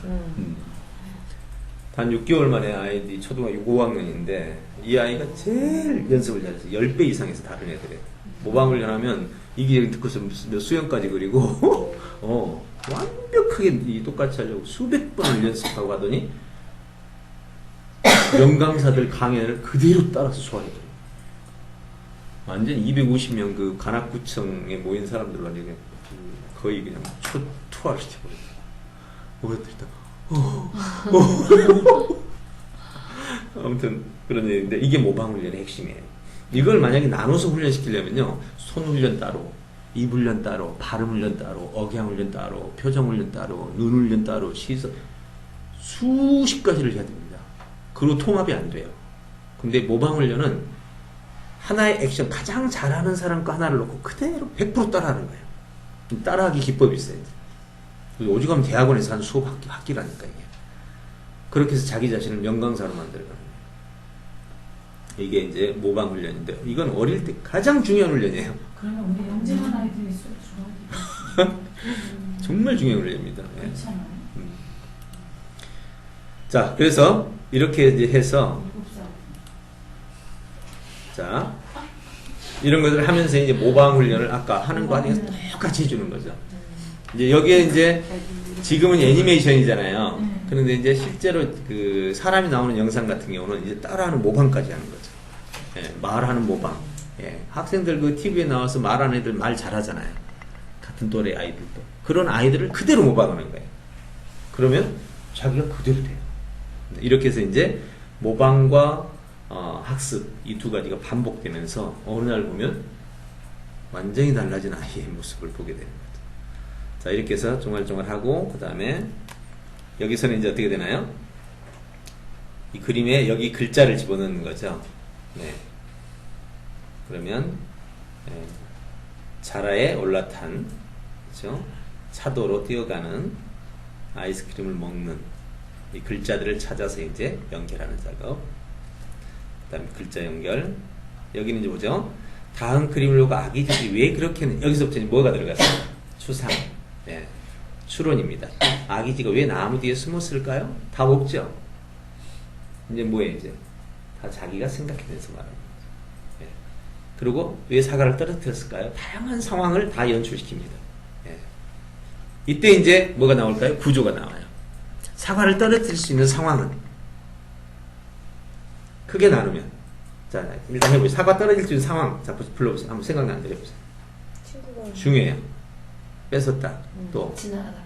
단 6개월 만에 아이들이 초등학교 5학년인데 이 아이가 제일 연습을 잘해서 10배 이상해서 다른 애들에 모방을 하면 이기적인 특허서 몇 수형까지 그리고 완벽하게 똑같이 하려고 수백 번을 연습하고 하더니 명강사들 강연을 그대로 따라서 소화해줘요. 완전 250명 그 관악구청에 모인 사람들 완전 거의 그냥 투하시켜버렸어요. 그랬더니 아무튼 그런 얘기인데 이게 모방 훈련의 핵심이에요. 이걸 만약에 나눠서 훈련시키려면요 손 훈련 따로, 입 훈련 따로, 발음 훈련 따로, 억양 훈련 따로, 표정 훈련 따로, 눈 훈련 따로, 시선 수십 가지를 해야 됩니다. 그리고 통합이 안 돼요. 근데 모방 훈련은 하나의 액션 가장 잘하는 사람 거 하나를 놓고 그대로 100% 따라하는 거예요. 따라하기 기법이 있어요. 오죽하면 대학원에서 한 수업 학기라니까 이게. 그렇게 해서 자기 자신을 명강사로 만들어가는 거예요. 이게 이제 모방 훈련인데 이건 어릴 때 가장 중요한 훈련이에요. 그러면 우리 영재한 아이들이 좋아하겠다. 정말 중요한 훈련입니다. 예. 그렇잖아요. 자, 그래서 이렇게 이제 해서 자 이런 것들을 하면서 이제 모방 훈련을 아까 하는 거 아니면 똑같이 해주는 거죠. 이제 여기에 이제 지금은 애니메이션이잖아요. 그런데 이제 실제로 그 사람이 나오는 영상 같은 경우는 이제 따라하는 모방까지 하는 거죠. 예, 말하는 모방. 예, 학생들 그 TV에 나와서 말하는 애들 말 잘하잖아요. 같은 또래 아이들도. 그런 아이들을 그대로 모방하는 거예요. 그러면 자기가 그대로 돼요. 이렇게 해서 이제 모방과 학습 이 두 가지가 반복되면서 어느 날 보면 완전히 달라진 아이의 모습을 보게 되는 거죠. 자, 이렇게 해서 종알종알하고 그 다음에 여기서는 이제 어떻게 되나요? 이 그림에 여기 글자를 집어넣는 거죠. 네. 그러면 자라에 올라탄, 그렇죠? 차도로 뛰어가는 아이스크림을 먹는 이 글자들을 찾아서 이제 연결하는 작업. 그다음에 글자 연결. 여기는 이제 뭐죠? 다음 그림을 보고 아기들이 왜 그렇게는 여기서부터 이제 뭐가 들어갔어요? 추상, 예, 추론입니다. 아기지가 왜 나무 뒤에 숨었을까요? 답 없죠. 이제 뭐예요? 이제 다 자기가 생각해내서 말하는 거죠. 예. 그리고 왜 사과를 떨어뜨렸을까요? 다양한 상황을 다 연출시킵니다. 예. 이때 이제 뭐가 나올까요? 구조가 나와요. 사과를 떨어뜨릴 수 있는 상황은 크게 나누면, 자 일단 해보세요. 사과 떨어질 수 있는 상황, 자 불러보세요. 한번 생각나는 대로 해보세요. 친구가 중요해요. 뺏었다. 또 지나가다가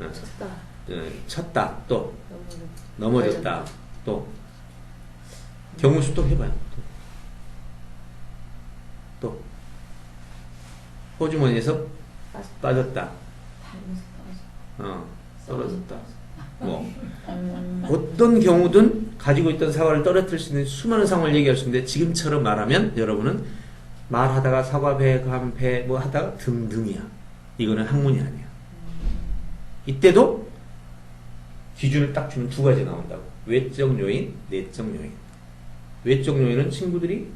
어, 쳤다. 쳤다. 또 너무 넘어졌다. 또 경우수 또 해봐요. 또 호주머니에서 빠졌다. 떨어졌다. 뭐 어떤 경우든 가지고 있던 사과를 떨어뜨릴 수 있는 수많은 상황을 얘기할 수 있는데, 지금처럼 말하면 여러분은 말하다가 사과배, 감배 뭐 하다가 등등이야. 이거는 학문이 아니야. 이때도 기준을 딱 주면 두 가지 나온다고. 외적 요인, 내적 요인. 외적 요인은 친구들이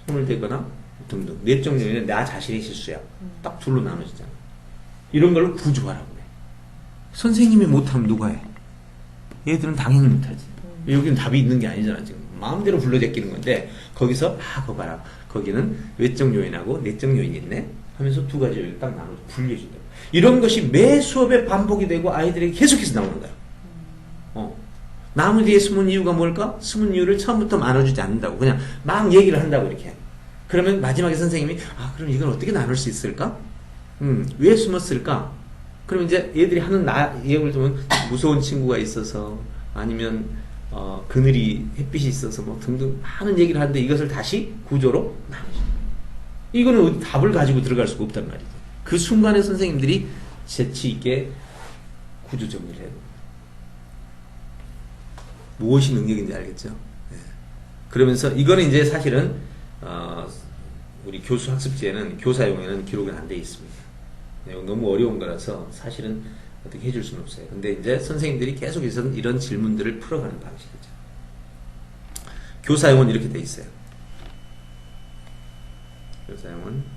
손을 대거나 등등. 내적 요인은 나 자신의 실수야. 딱 둘로 나눠지잖아. 이런 걸로 구조하라고 해. 선생님이 못하면 누가 해? 얘들은 당연히 못하지. 여기는 답이 있는 게 아니잖아. 지금 마음대로 불러제끼는 건데, 거기서 그거 봐라. 거기는 외적 요인하고 내적 요인이 있네 하면서 두 가지 요인을 딱 나눠서 분리해준다. 이런 것이 매 수업에 반복이 되고 아이들에게 계속해서 나오는 거야. 나무 뒤에 숨은 이유가 뭘까? 숨은 이유를 처음부터 나눠주지 않는다고. 그냥 막 얘기를 한다고 이렇게. 그러면 마지막에 선생님이 그럼 이건 어떻게 나눌 수 있을까? 왜 숨었을까? 그럼 이제 얘들이 하는 예를 들면 무서운 친구가 있어서, 아니면 그늘이 햇빛이 있어서 뭐 등등 많은 얘기를 하는데, 이것을 다시 구조로 나누죠. 이거는 답을 가지고 들어갈 수가 없단 말이죠. 그 순간에 선생님들이 재치 있게 구조 정리를 해요. 무엇이 능력인지 알겠죠? 네. 그러면서 이거는 이제 사실은 우리 교수 학습지에는, 교사용에는 기록은 안 돼 있습니다. 너무 어려운 거라서 사실은 어떻게 해줄 수는 없어요. 근데 이제 선생님들이 계속해서 이런 질문들을 풀어가는 방식이죠. 교사용은 이렇게 돼 있어요. 교사용은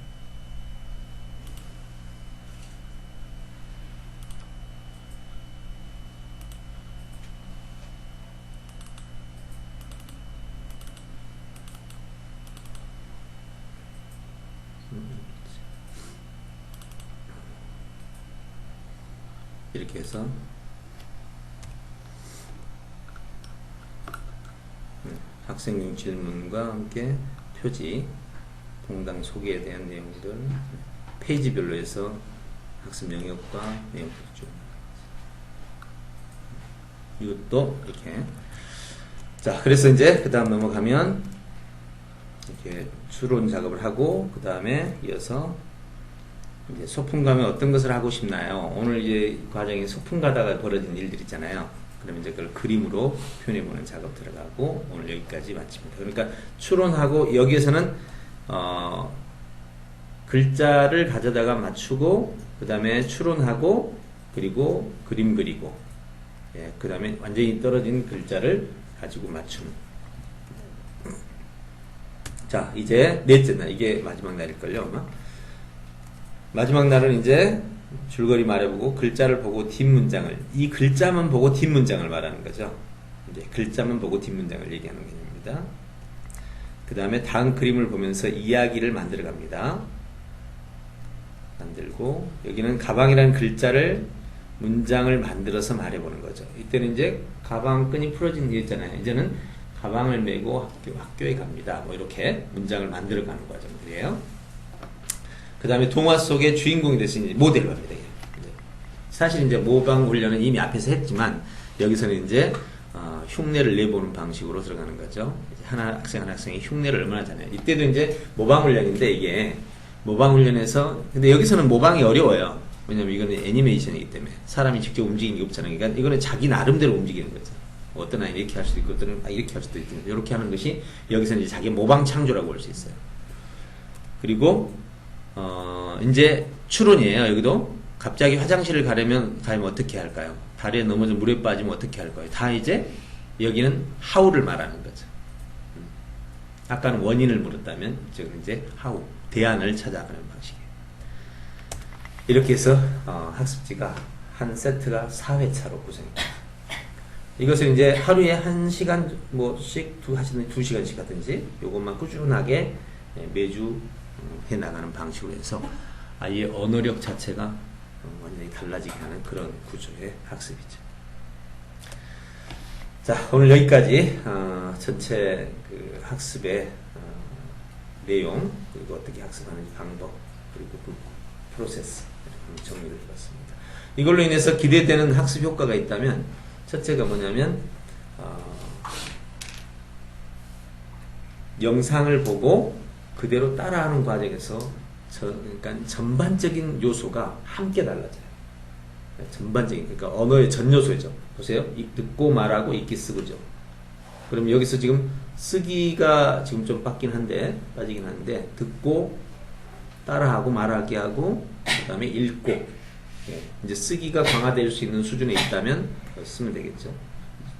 이렇게 해서 학생용 질문과 함께 표지, 동당 소개에 대한 내용들, 페이지별로 해서 학습 영역과 내용들 쭉. 이것도 이렇게. 자, 그래서 이제 그 다음 넘어가면 이렇게 추론 작업을 하고, 그 다음에 이어서 이제 소풍 가면 어떤 것을 하고 싶나요? 오늘 이제 과정에 소풍 가다가 벌어진 일들 있잖아요. 그러면 이제 그걸 그림으로 표현해보는 작업 들어가고, 오늘 여기까지 마칩니다. 그러니까 추론하고, 여기에서는 글자를 가져다가 맞추고, 그 다음에 추론하고, 그리고 그림 그리고, 예, 그 다음에 완전히 떨어진 글자를 가지고 맞추는. 자, 이제 넷째 날, 이게 마지막 날일걸요, 아마. 마지막 날은 이제 줄거리 말해보고, 글자를 보고 뒷문장을, 이 글자만 보고 뒷문장을 말하는 거죠. 이제 글자만 보고 뒷문장을 얘기하는 개념입니다. 그 다음에 다음 그림을 보면서 이야기를 만들어 갑니다. 만들고, 여기는 가방이라는 글자를, 문장을 만들어서 말해보는 거죠. 이때는 이제 가방 끈이 풀어진 일 있잖아요. 이제는 가방을 메고 학교에 갑니다. 뭐 이렇게 문장을 만들어 가는 과정들이에요. 그 다음에 동화 속의 주인공이 돼서 이제 모델로 합니다. 사실 이제 모방 훈련은 이미 앞에서 했지만, 여기서는 이제 흉내를 내보는 방식으로 들어가는 거죠. 하나 학생 한 학생이 흉내를 얼마나 잘해요. 이때도 이제 모방 훈련인데, 이게 모방 훈련에서, 근데 여기서는 모방이 어려워요. 왜냐면 이거는 애니메이션이기 때문에 사람이 직접 움직이는 게 없잖아요. 그러니까 이거는 자기 나름대로 움직이는 거죠. 어떤 아이는 이렇게 할 수도 있고, 어떤 아이는 이렇게 할 수도 있고, 이렇게 하는 것이 여기서는 이제 자기 모방 창조라고 볼 수 있어요. 그리고 이제 추론이에요. 여기도 갑자기 화장실을 가면 어떻게 할까요? 다리에 넘어져 물에 빠지면 어떻게 할까요? 다 이제 여기는 how를 말하는 거죠. 아까는 원인을 물었다면 지금 이제 how. 대안을 찾아가는 방식이에요. 이렇게 해서 학습지가 한 세트가 4회차로 구성됩니다. 이것을 이제 하루에 1시간 뭐씩 하시는 2시간씩 하든지 이것만 꾸준하게 매주 해 나가는 방식으로 해서 아예 언어력 자체가 완전히 달라지게 하는 그런 구조의 학습이죠. 자, 오늘 여기까지 전체 그 학습의 내용, 그리고 어떻게 학습하는지 방법, 그리고 그 프로세스 정리를 해봤습니다. 이걸로 인해서 기대되는 학습 효과가 있다면 첫째가 뭐냐면 영상을 보고 그대로 따라하는 과정에서 그러니까 전반적인 요소가 함께 달라져요. 전반적인, 그러니까 언어의 전 요소죠. 보세요. 듣고 말하고 읽기 쓰고죠. 그럼 여기서 지금 쓰기가 지금 좀 빠지긴 한데 듣고 따라하고 말하게 하고 그 다음에 읽고 이제 쓰기가 강화될 수 있는 수준에 있다면 쓰면 되겠죠.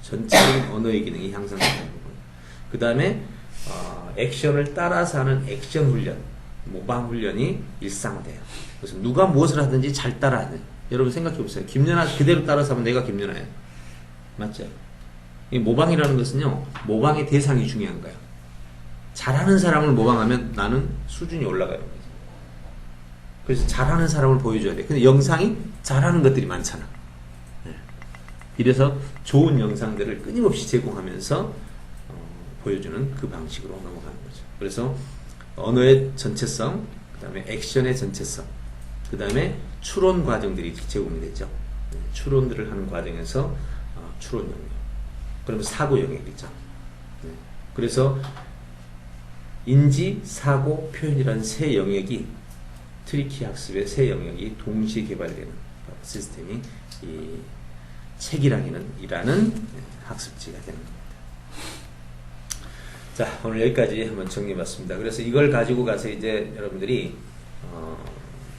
전체적인 언어의 기능이 향상되는 부분. 그 다음에 액션을 따라서 하는 액션 훈련, 모방 훈련이 일상화돼요. 그래서 누가 무엇을 하든지 잘 따라하는. 여러분 생각해 보세요. 김연아 그대로 따라서 하면 내가 김연아예요. 맞죠? 이 모방이라는 것은요, 모방의 대상이 중요한 거예요. 잘하는 사람을 모방하면 나는 수준이 올라가요. 그래서 잘하는 사람을 보여줘야 돼. 근데 영상이 잘하는 것들이 많잖아. 이래서 좋은 영상들을 끊임없이 제공하면서 보여주는 그 방식으로 넘어가는 거죠. 그래서 언어의 전체성, 그 다음에 액션의 전체성, 그 다음에 추론 과정들이 제공이 되죠. 추론들을 하는 과정에서 추론 영역, 그러면 사고 영역이죠. 그래서 인지, 사고, 표현이라는 세 영역이 트리키 학습의 세 영역이 동시에 개발되는 시스템이 이 책이랑이라는 학습지가 되는 겁니다. 자, 오늘 여기까지 한번 정리해봤습니다. 그래서 이걸 가지고 가서 이제 여러분들이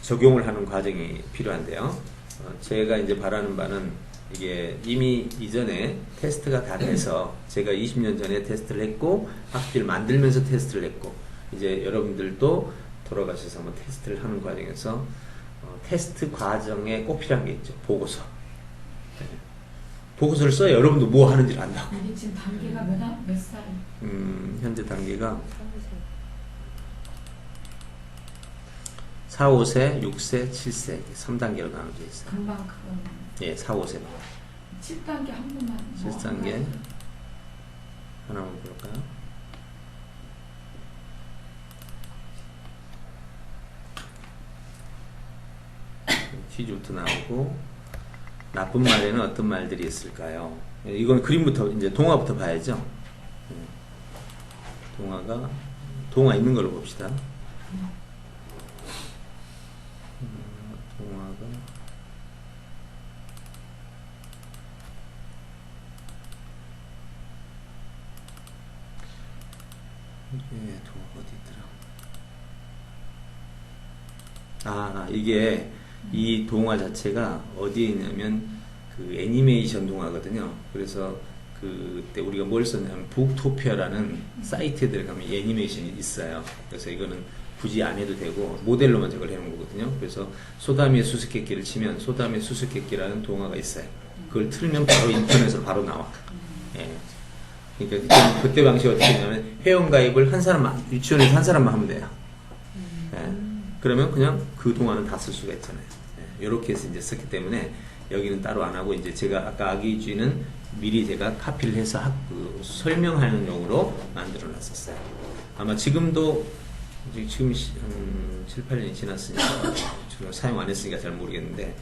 적용을 하는 과정이 필요한데요. 제가 이제 바라는 바는 이게 이미 이전에 테스트가 다 돼서 제가 20년 전에 테스트를 했고 학습지를 만들면서 테스트를 했고 이제 여러분들도 돌아가셔서 한번 테스트를 하는 과정에서 테스트 과정에 꼭 필요한 게 있죠. 보고서. 보고서를 써야 여러분도 뭐 하는지를 안다고. 이게 지금 단계가 몇 살? 현재 단계가 4, 5세, 6세, 7세 3단계로 나눠져 있어요. 금방 그거. 예, 4, 5세. 7단계 한 번만. 7단계 하나만 볼까요? 퀴즈부터 나오고 나쁜 말에는 어떤 말들이 있을까요? 이건 그림부터 이제 동화부터 봐야죠. 동화 있는 걸로 봅시다. 동화가 동화가 어디 있더라? 이게 이 동화 자체가 어디에 있냐면 그 애니메이션 동화거든요. 그래서 그때 우리가 뭘 썼냐면 북토피아라는 사이트에 들어가면 애니메이션이 있어요. 그래서 이거는 굳이 안 해도 되고 모델로만 저걸 해놓은 거거든요. 그래서 소다미의 수수께끼를 치면 소다미의 수수께끼라는 동화가 있어요. 그걸 틀면 바로 인터넷으로 바로 나와. 예. 그러니까 그때 방식이 어떻게 했냐면 회원가입을 한 사람만, 유치원에서 한 사람만 하면 돼요. 예. 그러면 그냥 그 동화는 다 쓸 수가 있잖아요. 예. 이렇게 해서 이제 썼기 때문에 여기는 따로 안 하고 이제 제가 아까 아기쥐는 미리 제가 카피를 해서 설명하는 용으로 만들어 놨었어요. 아마 지금도 지금 7, 8년이 지났으니까 제가 사용 안 했으니까 잘 모르겠는데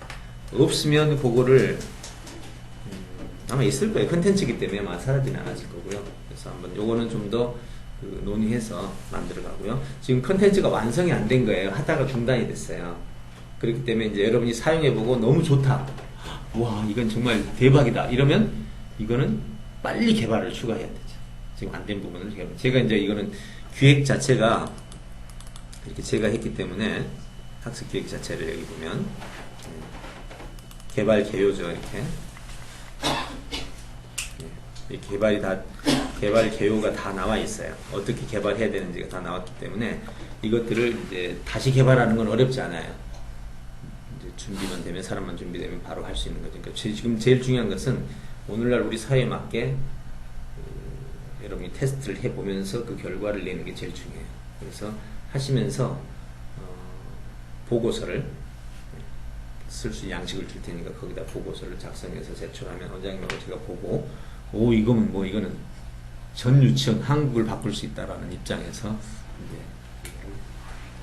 없으면 그거를 아마 있을 거예요. 컨텐츠이기 때문에 아마 사라지는 않았을 거고요. 그래서 한번 요거는 좀 더 논의해서 만들어 가고요. 지금 컨텐츠가 완성이 안 된 거예요. 하다가 중단이 됐어요. 그렇기 때문에 이제 여러분이 사용해보고 너무 좋다. 와, 이건 정말 대박이다. 이러면 이거는 빨리 개발을 추가해야 되죠. 지금 안 된 부분을 제가 이제 이거는 기획 자체가 이렇게 제가 했기 때문에 학습 기획 자체를 여기 보면 개발 개요죠. 이렇게 이 개발 개요가 다 나와 있어요. 어떻게 개발해야 되는지가 다 나왔기 때문에 이것들을 이제 다시 개발하는 건 어렵지 않아요. 이제 준비만 되면, 사람만 준비되면 바로 할 수 있는 거죠. 그러니까 지금 제일 중요한 것은 오늘날 우리 사회에 맞게 여러분이 테스트를 해보면서 그 결과를 내는 게 제일 중요해요. 그래서 하시면서 보고서를 쓸 수 있는 양식을 줄 테니까 거기다 보고서를 작성해서 제출하면 원장님하고 제가 보고, 오, 이거는 뭐, 이거는 전 유치원 한국을 바꿀 수 있다라는 입장에서 이제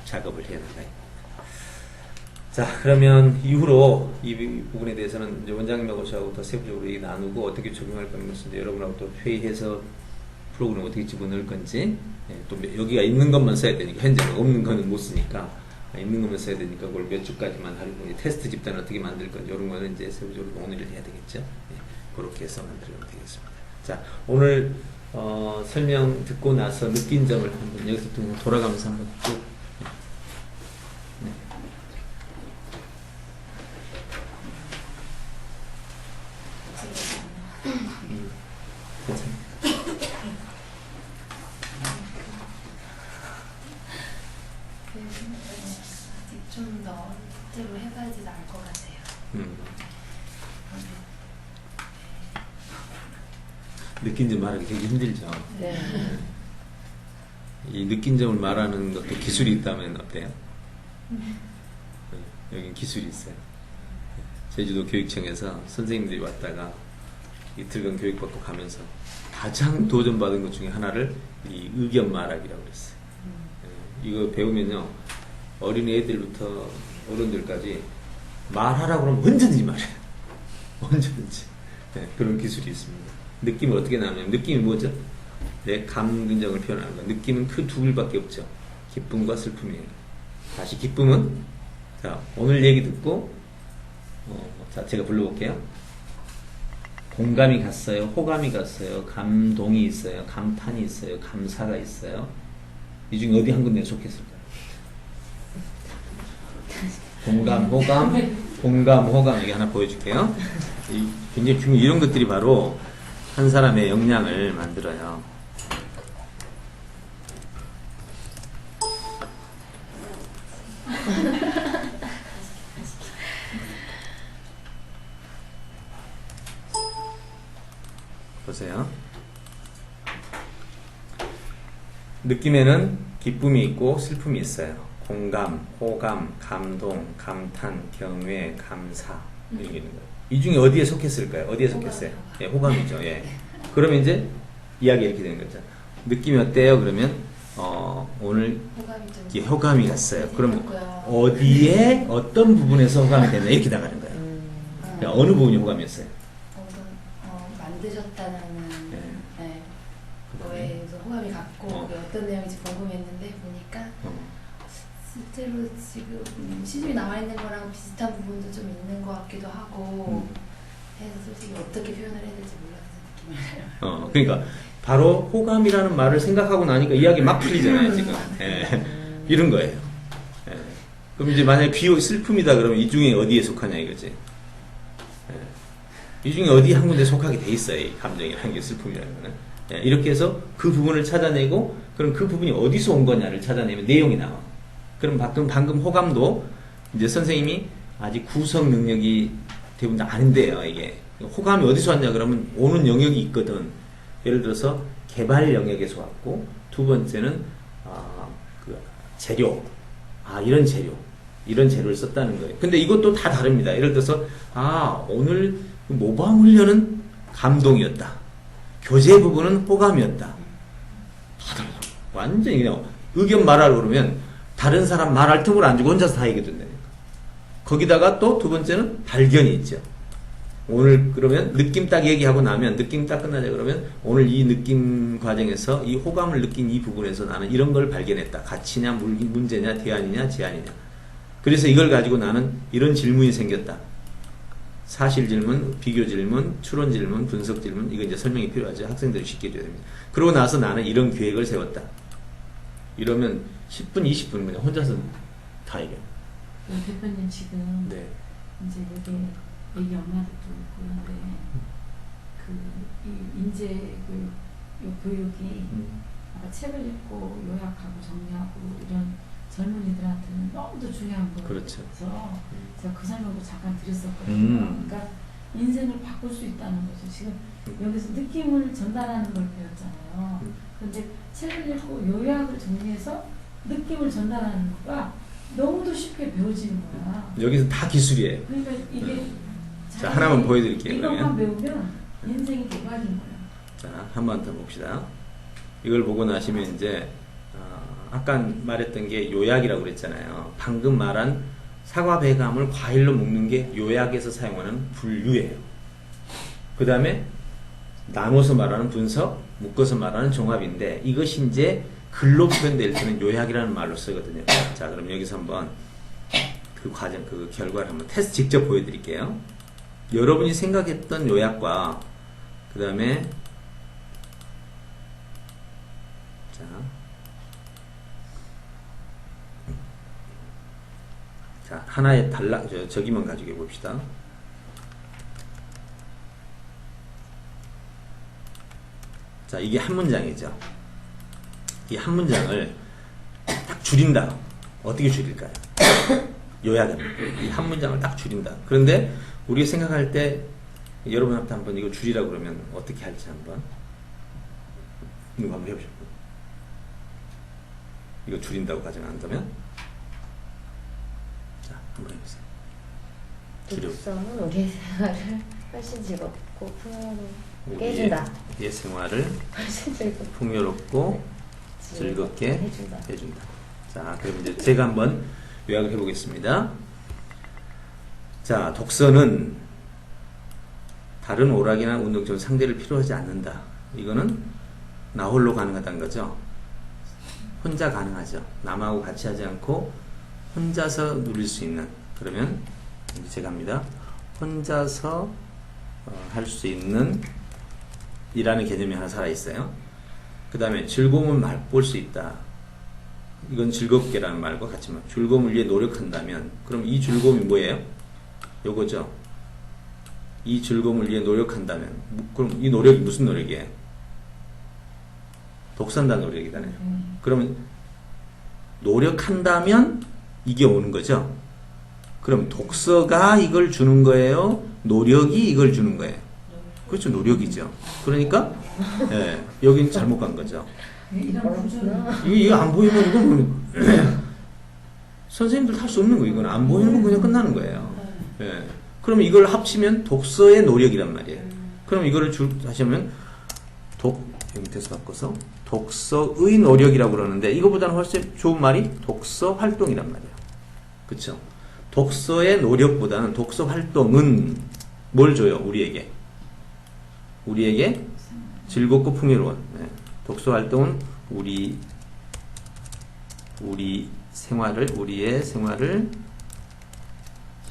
작업을 해 나가요. 자, 그러면 이후로 이 부분에 대해서는 이제 원장님하고 저하고 더 세부적으로 얘기 나누고 어떻게 적용할 건지, 이제 여러분하고 또 회의해서 프로그램 어떻게 집어넣을 건지, 또 여기가 있는 것만 써야 되니까, 현재는 없는 거는 못 쓰니까 있는 것만 써야 되니까 그걸 몇 주까지만 하려고, 테스트 집단을 어떻게 만들 건지 이런 거는 이제 세부적으로 논의를 해야 되겠죠. 그렇게 해서 만들면 되겠습니다. 자, 오늘 설명 듣고 나서 느낀 점을 한번 여기서부터 그냥 돌아가면서 한번 쭉. 네. 괜찮아요. 좀 더 실제로 해봐야지 나을 것 같아요. 느낀 점 말하기 되게 힘들죠. 네. 이 느낀 점을 말하는 것도 기술이 있다면 어때요? 여기 기술이 있어요. 제주도 교육청에서 선생님들이 왔다가 이틀간 교육받고 가면서 가장 도전받은 것 중에 하나를 이 의견 말하기라고 그랬어요. 이거 배우면요, 어린이 애들부터 어른들까지 말하라고 그러면 언제든지 말해요. 언제든지. 네, 그런 기술이 있습니다. 느낌을 어떻게 나누냐면, 느낌이 뭐죠? 내 감정을 표현하는 거. 느낌은 그 두 개밖에 없죠. 기쁨과 슬픔이에요. 다시 기쁨은, 자, 오늘 얘기 듣고, 자, 제가 불러볼게요. 공감이 갔어요. 호감이 갔어요. 감동이 있어요. 감탄이 있어요. 감사가 있어요. 이 중에 어디 한 군데에 속했을까요? 공감, 호감, 여기 하나 보여줄게요. 굉장히 중요한 이런 것들이 바로 한 사람의 역량을 만들어요. 보세요. 느낌에는 기쁨이 있고 슬픔이 있어요. 공감, 호감, 감동, 감탄, 경외, 감사, 이런 게 있는 거예요. 이 중에 어디에 속했을까요? 어디에 속했어요? 예, 호감이죠. 예. 그러면 이제 이야기 이렇게 되는 거죠. 느낌이 어때요? 그러면 오늘 호감이 갔어요. 그러면 어디에 어떤 부분에서 호감이 됐나 이렇게 나가는 거예요. 그러니까 어느 부분이 호감이었어요? 만드셨다는 거에 호감이 갔고 어떤 내용인지 궁금했는데 보니까 실제로 지금 시중에 나와 있는 거랑 비슷한 부분도 좀 있는 것 같기도 하고 해서 솔직히 어떻게 표현을 해야 될지 몰라서 느낌을 그러니까 바로 호감이라는 말을 생각하고 나니까 이야기 막 풀리잖아요 지금. 이런 거예요. 그럼 이제 만약에 슬픔이다 그러면 이 중에 어디에 속하냐 이거지. 이 중에 어디 한 군데 속하게 돼 있어요. 이 감정이라는 게, 슬픔이라는 거는. 이렇게 해서 그 부분을 찾아내고, 그럼 그 부분이 어디서 온 거냐를 찾아내면 내용이 나와. 그럼 방금 호감도 이제 선생님이 아직 구성 능력이 대부분 다 아닌데요. 이게 호감이 어디서 왔냐 그러면 오는 영역이 있거든. 예를 들어서 개발 영역에서 왔고, 두 번째는 그 재료, 이런 재료를 썼다는 거예요. 근데 이것도 다 다릅니다. 예를 들어서 오늘 모방 훈련은 감동이었다. 교재 부분은 호감이었다. 다 달라. 완전히 그냥 의견 말하려고 그러면 다른 사람 말할 틈을 안 주고 혼자서 다 얘기해 준다니까. 거기다가 또 두 번째는 발견이 있죠. 오늘 그러면 느낌 딱 얘기하고 나면, 느낌 딱 끝나자 그러면 오늘 이 느낌 과정에서 이 호감을 느낀 이 부분에서 나는 이런 걸 발견했다. 가치냐, 문제냐, 대안이냐, 제안이냐. 그래서 이걸 가지고 나는 이런 질문이 생겼다. 사실 질문, 비교 질문, 추론 질문, 분석 질문, 이거 이제 설명이 필요하죠. 학생들이 쉽게 해줘야 됩니다. 그러고 나서 나는 이런 계획을 세웠다. 이러면 10분, 20분 그냥 혼자서 다 얘기해요. 대표님 지금 이제 여기 애기 엄마들도 있고 그런데 이 이제 요 교육이 아까 책을 읽고 요약하고 정리하고 이런 젊은이들한테는 너무도 중요한 거예요. 그렇죠. 그래서 제가 그 설명도 잠깐 드렸었거든요. 그러니까 인생을 바꿀 수 있다는 거죠. 지금 여기서 느낌을 전달하는 걸 배웠잖아요. 그런데 책을 읽고 요약을 정리해서 느낌을 전달하는 거가 너무도 쉽게 배워지는 거야. 여기서 다 기술이에요. 그러니까 이게 자, 하나만 보여드릴게요. 이것만 그러면. 배우면 인생이 개발인 거야. 자, 한 번 더 봅시다. 이걸 보고 나시면 이제 아까 말했던 게 요약이라고 그랬잖아요. 방금 말한 사과 배감을 과일로 묶는 게 요약에서 사용하는 분류예요. 그 다음에 나눠서 말하는 분석, 묶어서 말하는 종합인데 이것이 이제 글로 표현될 때는 요약이라는 말로 쓰거든요. 자, 그럼 여기서 한번 그 과정, 그 결과를 한번 테스트 직접 보여드릴게요. 여러분이 생각했던 요약과 그 다음에 자, 하나의 저기만 가지고 해봅시다. 자, 이게 한 문장이죠. 이 한 문장을 딱 줄인다. 어떻게 줄일까요? 요약입니다. 이 한 문장을 딱 줄인다. 그런데 우리가 생각할 때 여러분한테 한번 이거 줄이라고 그러면 어떻게 할지 한번 이거 한번 해보시죠. 이거 줄인다고 가정한다면 자, 한번 해보세요. 독서는 우리의 생활을 훨씬 즐겁고 풍요롭게 해준다. 우리의 생활을 훨씬 즐겁고 풍요롭고 즐겁게 해준다. 자, 그럼 이제 제가 한번 요약을 해보겠습니다. 자, 독서는 다른 오락이나 운동처럼 상대를 필요하지 않는다. 이거는 나 홀로 가능하다는 거죠. 혼자 가능하죠. 남하고 같이 하지 않고 혼자서 누릴 수 있는. 그러면 이제 제가 합니다. 혼자서 할 수 있는 이라는 개념이 하나 살아있어요. 그 다음에 즐거움을 맛볼 수 있다. 이건 즐겁게라는 말과 같이 즐거움을 위해 노력한다면 그럼 이 즐거움이 뭐예요? 요거죠. 이 즐거움을 위해 노력한다면 그럼 이 노력이 무슨 노력이에요? 독서한다는 노력이잖아요. 그러면 노력한다면 이게 오는 거죠. 그럼 독서가 이걸 주는 거예요? 노력이 이걸 주는 거예요? 그렇죠. 노력이죠. 그러니까 예, 여긴 잘못 간 거죠. 이거 안 보이면 이건 선생님들 할 수 없는 거예요. 이건 안 보이는 건 그냥 끝나는 거예요. 예. 그럼 이걸 합치면 독서의 노력이란 말이에요. 그럼 이거를 다시 하면 여기 밑에서 바꿔서 독서의 노력이라고 그러는데 이거보다는 훨씬 좋은 말이 독서 활동이란 말이에요. 그렇죠? 독서의 노력보다는 독서 활동은 뭘 줘요? 우리에게 즐겁고 풍요로운 독서 활동은 우리의 생활을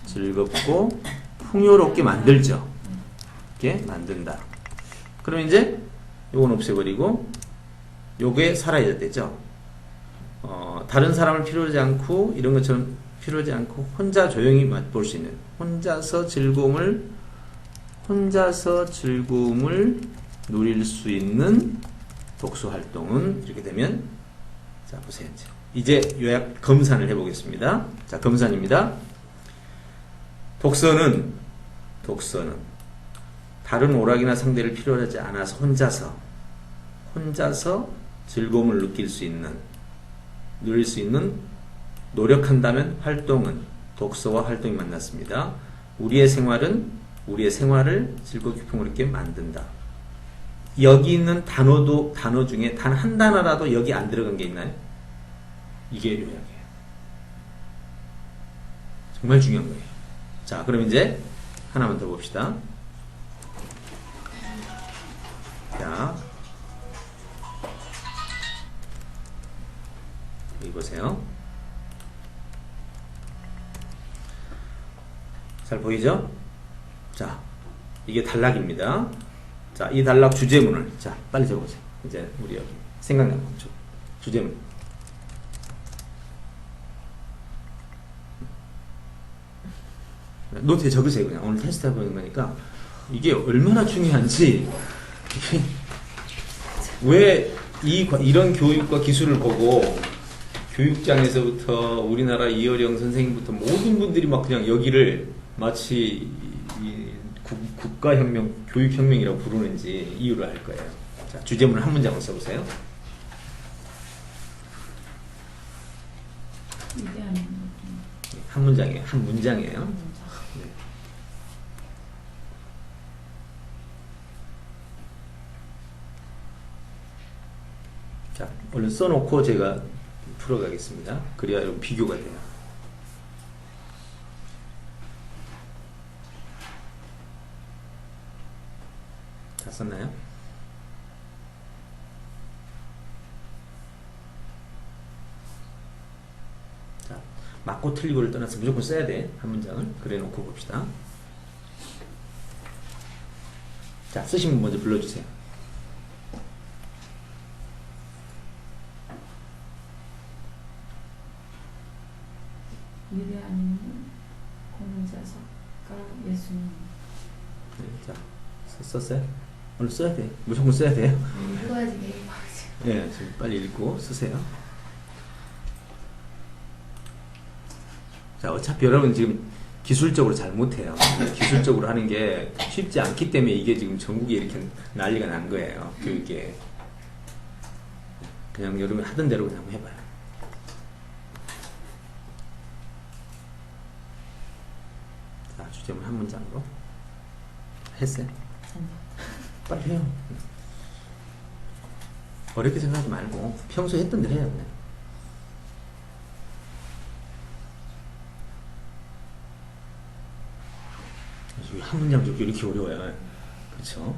즐겁고 풍요롭게 만들죠. 이렇게 만든다. 그럼 이제 요건 없애버리고 요게 사라져야 되죠. 다른 사람을 필요하지 않고 이런 것처럼 필요하지 않고 혼자 조용히 맛볼 수 있는 혼자서 즐거움을 누릴 수 있는 독서 활동은 이렇게 되면 자 보세요. 이제 요약 검산을 해보겠습니다. 자 검산입니다. 독서는 다른 오락이나 상대를 필요하지 않아서 혼자서 즐거움을 누릴 수 있는 노력한다면 활동은 독서와 활동이 만났습니다. 우리의 생활을 즐겁게 풍요롭게 만든다. 여기 있는 단어 중에 단 한 단어라도 여기 안 들어간 게 있나요? 이게 요약이에요. 정말 중요한 거예요. 자, 그럼 이제 하나만 더 봅시다. 자, 여기 보세요. 잘 보이죠? 자, 이게 단락입니다. 자, 이 단락 주제문을 자 빨리 적어보세요. 이제 우리 여기 생각나는 주제문. 노트에 적으세요. 그냥 오늘 테스트 해보는 거니까 이게 얼마나 중요한지 왜 이런 교육과 기술을 보고 교육장에서부터 우리나라 이어령 선생님부터 모든 분들이 막 그냥 여기를 마치 국가혁명, 교육혁명이라고 부르는지 이유를 알 거예요. 자, 주제문을 한 문장으로 써보세요. 한 문장이에요. 한 문장이에요. 네. 자, 얼른 써놓고 제가 풀어가겠습니다. 그래야 여러분 비교가 돼요. 다 썼나요? 자, 맞고 틀리고를 떠나서 무조건 써야 돼. 한 문장을. 그래 놓고 봅시다. 자, 쓰신 분 먼저 불러주세요. 위대한 공자, 작가, 예수님. 네, 자, 썼어요? 오늘 써야 돼. 무조건 써야 돼요. 읽어야지 내일 봐야지. 네, 지금 빨리 읽고 쓰세요. 자, 어차피 여러분 지금 기술적으로 잘 못해요. 기술적으로 하는 게 쉽지 않기 때문에 이게 지금 전국에 이렇게 난리가 난 거예요. 교육에. 그냥 여러분 하던 대로 그냥 한번 해봐요. 자, 주제문 한 문장으로. 했어요? 빨리 해요. 어렵게 생각하지 말고 평소에 했던 대로 해요. 그냥. 한 문장 적기 이렇게 어려워요. 그렇죠?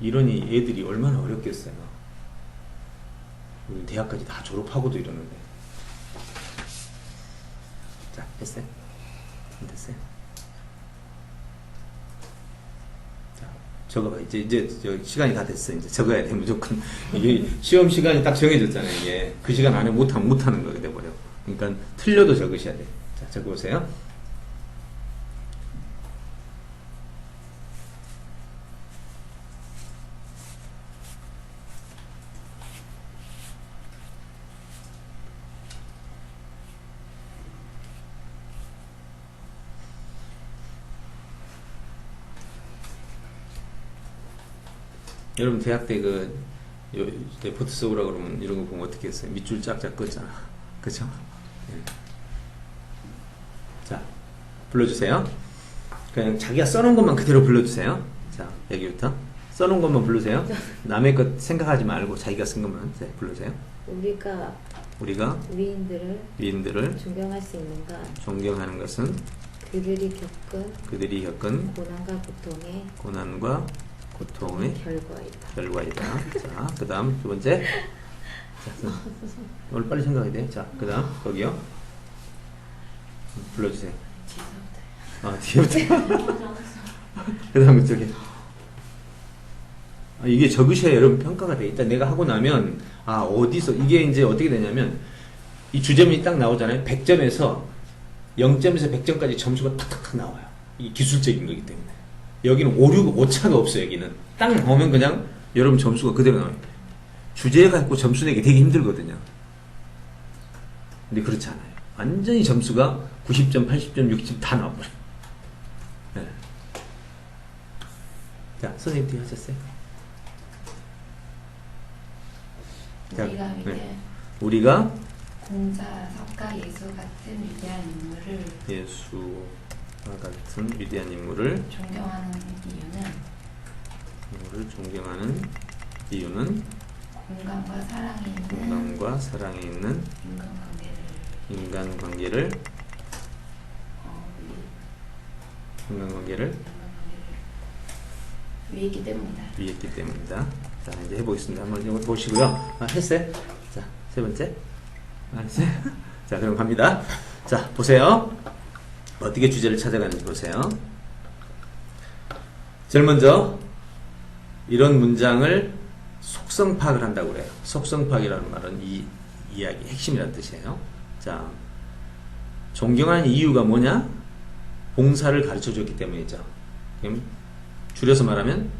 이러니 애들이 얼마나 어렵겠어요. 우리 대학까지 다 졸업하고도 이러는데. 자, 됐어요? 됐어요? 자, 적어봐. 이제 시간이 다 됐어요. 이제 적어야 돼, 무조건. 이게 시험 시간이 딱 정해졌잖아요. 이게 그 시간 안에 못하는 거게 돼버려. 그러니까 틀려도 적으셔야 돼. 자, 적어보세요. 여러분 대학 때 레포트 써오라 그러면 이런 거 보면 어떻게 했어요? 밑줄 짝짝 긋잖아. 그쵸? 네. 자, 불러주세요. 그냥 자기가 써놓은 것만 그대로 불러주세요. 자, 여기부터 써놓은 것만 부르세요. 남의 것 생각하지 말고 자기가 쓴 것만 불러주세요. 우리가 위인들을 존경할 수 있는가? 존경하는 것은 그들이 겪은 고난과 고통의 결과이다. 자, 그 다음 두 번째. 자, 오늘 빨리 생각해야 돼. 자, 그 다음 거기요. 불러주세요. 뒤에부터. 그 다음 저기. 이게 적으셔야 여러분 평가가 돼. 일단 내가 하고 나면 어디서 이게 이제 어떻게 되냐면 이 주제문이 딱 나오잖아요. 100점에서 0점에서 100점까지 점수가 탁탁탁 나와요. 이게 기술적인 거기 때문에. 여기는 오차가 없어요. 여기는 딱 나오면 그냥 여러분 점수가 그대로 나와요. 주제가 있고 점수 내기 되게 힘들거든요. 근데 그렇지 않아요. 완전히 점수가 90점, 80점, 60점 다 나와버려요. 네. 자, 선생님 뒤에 하셨어요? 우리가 공자, 석가, 예수 같은 위대한 인물을 존경하는 이유는 공감과 사랑이 있는 인간관계를 위했기 때문이다. 자, 이제 해보겠습니다. 한번 보시고요. 했어요? 자, 세 번째. 했어요? 자, 그럼 갑니다. 자, 보세요. 어떻게 주제를 찾아가는지 보세요. 제일 먼저 이런 문장을 속성 파악을 한다고 그래요. 속성 파악이라는 말은 이 이야기 핵심이라는 뜻이에요. 자, 존경하는 이유가 뭐냐? 봉사를 가르쳐 줬기 때문이죠. 그럼 줄여서 말하면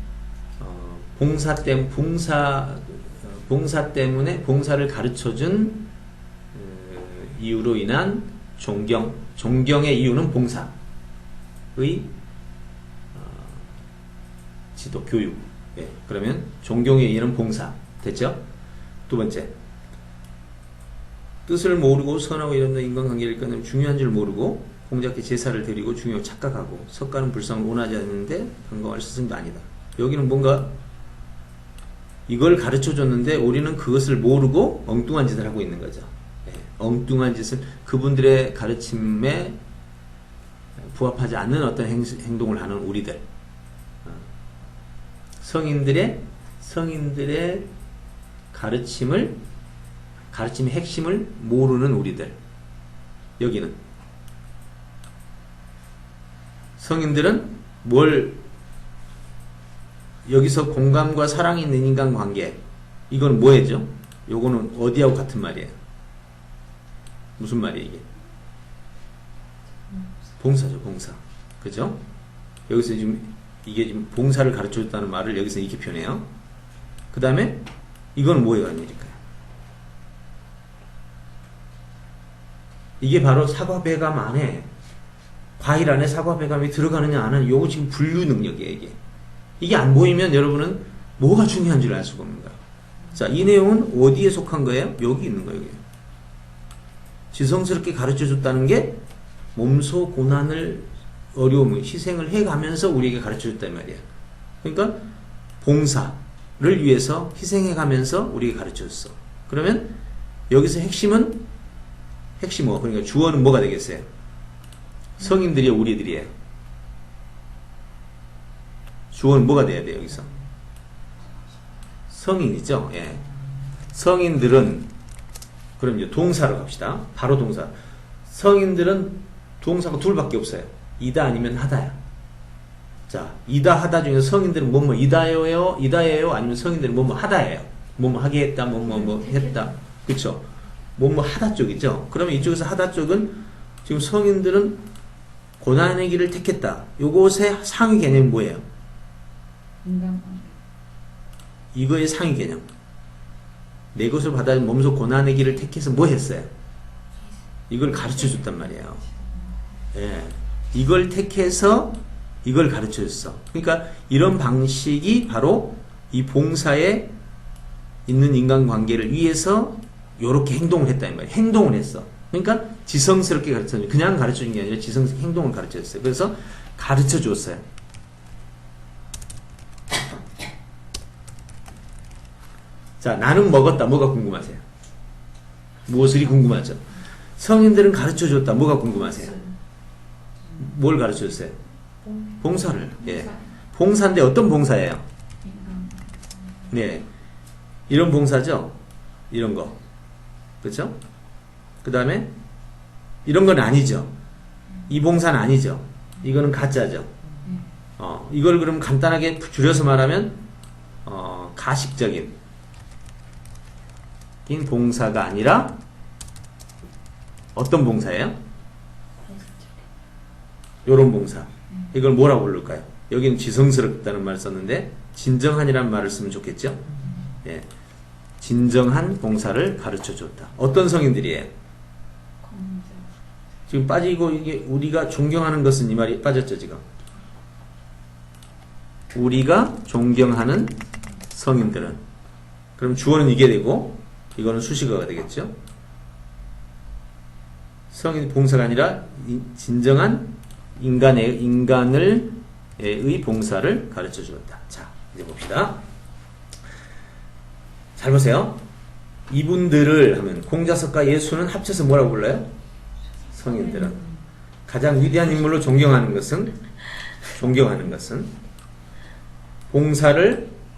봉사 때문에 봉사를 가르쳐준 이유로 인한 존경의 이유는 봉사의 지도, 교육. 예, 그러면 존경의 이유는 봉사. 됐죠? 두 번째, 뜻을 모르고 선하고 이런 인간관계를 끊으면 중요한 줄 모르고 공작께 제사를 드리고 중요하고 착각하고 석가는 불상을 원하지 않는데 반가워할 스승도 아니다. 여기는 뭔가 이걸 가르쳐줬는데 우리는 그것을 모르고 엉뚱한 짓을 하고 있는 거죠. 예, 엉뚱한 짓을 그분들의 가르침에 부합하지 않는 어떤 행동을 하는 우리들, 성인들의 가르침의 핵심을 모르는 우리들. 여기는 성인들은 여기서 공감과 사랑이 있는 인간관계, 이건 뭐예요? 요거는 어디하고 같은 말이에요? 무슨 말이에요 이게? 봉사죠, 봉사. 그죠? 여기서 이게 지금 봉사를 가르쳐줬다는 말을 여기서 이렇게 표현해요. 그 다음에 이건 뭐예요? 아닐까요? 이게 바로 사과배감 안에, 과일 안에 사과배감이 들어가느냐 안 하느냐, 요거 지금 분류 능력이에요. 이게 안 보이면 여러분은 뭐가 중요한 줄 알 수가 없는 거예요. 자, 이 내용은 어디에 속한 거예요? 여기 있는 거예요. 여기. 지성스럽게 가르쳐줬다는 게 몸소 고난을, 어려움을, 희생을 해가면서 우리에게 가르쳐줬단 말이에요. 그러니까 봉사를 위해서 희생해가면서 우리에게 가르쳐줬어. 그러면 여기서 핵심은 그러니까 주어는 뭐가 되겠어요? 성인들이요, 우리들이에요? 주어는 뭐가 돼야 돼요, 여기서? 성인이죠? 예. 성인들은, 그럼 이제 동사로 갑시다. 바로 동사. 성인들은 동사가 둘밖에 없어요. 이다 아니면 하다야. 자, 이다 하다 중에서 성인들은 뭐뭐 이다예요, 아니면 성인들은 뭐뭐 하다예요. 뭐뭐 하게 했다, 뭐뭐 했다. 그쵸? 뭐뭐 하다 쪽이죠. 그러면 이쪽에서 하다 쪽은 지금 성인들은 고난의 길을 택했다. 요것의 상위 개념이 뭐예요? 인간관계. 이거의 상위 개념. 내 것을 받아 몸소 고난의 길을 택해서 뭐 했어요? 이걸 가르쳐 줬단 말이에요. 예. 이걸 택해서 이걸 가르쳐 줬어. 그러니까 이런 방식이 바로 이 봉사에 있는 인간관계를 위해서 요렇게 행동을 했다는 말이에요. 행동을 했어. 그러니까 지성스럽게 가르쳐, 그냥 가르쳐 준 게 아니라 지성스럽게 행동을 가르쳐 줬어요. 그래서 가르쳐 줬어요. 자, 나는 먹었다. 뭐가 궁금하세요? 무엇이 궁금하죠? 성인들은 가르쳐 줬다. 뭐가 궁금하세요? 뭘 가르쳐 줬어요? 봉사를. 예. 봉사인데 어떤 봉사예요? 네. 이런 봉사죠? 이런 거. 그렇죠? 그 다음에 이런 건 아니죠. 이 봉사는 아니죠. 이거는 가짜죠. 이걸 그럼 간단하게 줄여서 말하면 가식적인 봉사가 아니라 어떤 봉사예요? 요런 봉사. 이걸 뭐라고 부를까요? 여기는 지성스럽다는 말을 썼는데 진정한이라는 말을 쓰면 좋겠죠? 예. 진정한 봉사를 가르쳐 줬다. 어떤 성인들이에요? 지금 빠지고 이게 우리가 존경하는 것은 이 말이 빠졌죠, 지금. 우리가 존경하는 성인들은. 그럼 주어는 이게 되고 이거는 수식어가 되겠죠? 성인 봉사가 아니라 진정한 인간의 봉사를 가르쳐 주었다. 자, 이제 봅시다. 잘 보세요. 이분들을 하면 공자석과 예수는 합쳐서 뭐라고 불러요? 성인들은. 가장 위대한 인물로 존경하는 것은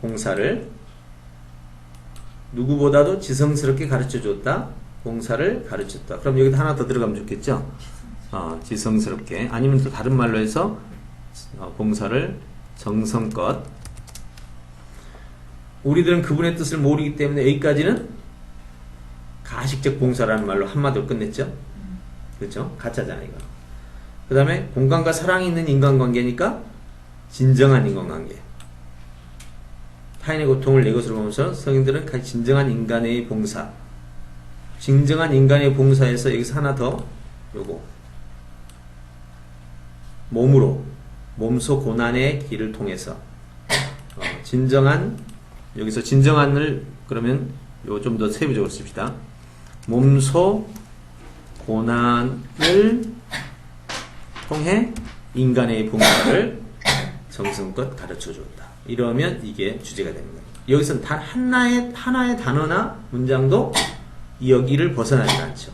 봉사를 누구보다도 지성스럽게 가르쳐 줬다. 봉사를 가르쳤다. 그럼 여기다 하나 더 들어가면 좋겠죠? 지성스럽게. 아니면 또 다른 말로 해서 봉사를 정성껏. 우리들은 그분의 뜻을 모르기 때문에 여기까지는 가식적 봉사라는 말로 한마디로 끝냈죠? 그렇죠? 가짜잖아요, 이거. 그 다음에 공감과 사랑이 있는 인간관계니까 진정한 인간관계. 타인의 고통을 내 것으로 보면서 성인들은 진정한 인간의 봉사. 진정한 인간의 봉사에서 여기서 하나 더 요거 몸으로 몸소 고난의 길을 통해서 진정한 여기서 진정한을 그러면 요 좀 더 세부적으로 씁시다. 몸소 고난을 통해 인간의 봉사를 정성껏 가르쳐 줬다. 이러면 이게 주제가 됩니다. 여기서는 단 하나의 단어나 문장도 여기를 벗어나지 않죠.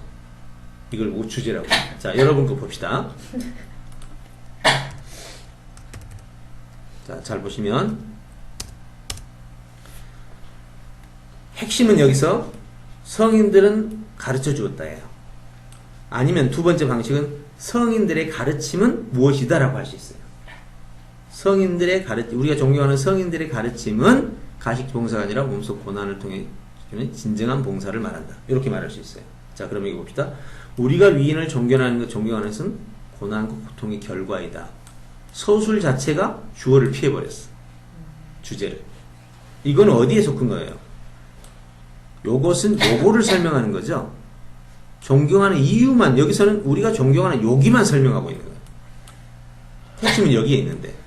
이걸 뭐 주제라고 합니다. 자, 여러분 거 봅시다. 자, 잘 보시면 핵심은 여기서 성인들은 가르쳐 주었다예요. 아니면 두 번째 방식은 성인들의 가르침은 무엇이다 라고 할 수 있어요. 성인들의 우리가 존경하는 성인들의 가르침은 가식 봉사가 아니라 몸속 고난을 통해 주는 진정한 봉사를 말한다. 이렇게 말할 수 있어요. 자, 그럼 이거 봅시다. 우리가 위인을 존경하는 것은 고난과 고통의 결과이다. 서술 자체가 주어를 피해버렸어. 주제를. 이건 어디에 속한 거예요? 요것은 요거를 설명하는 거죠. 존경하는 이유만, 여기서는 우리가 존경하는 여기만 설명하고 있는 거예요. 핵심은 여기에 있는데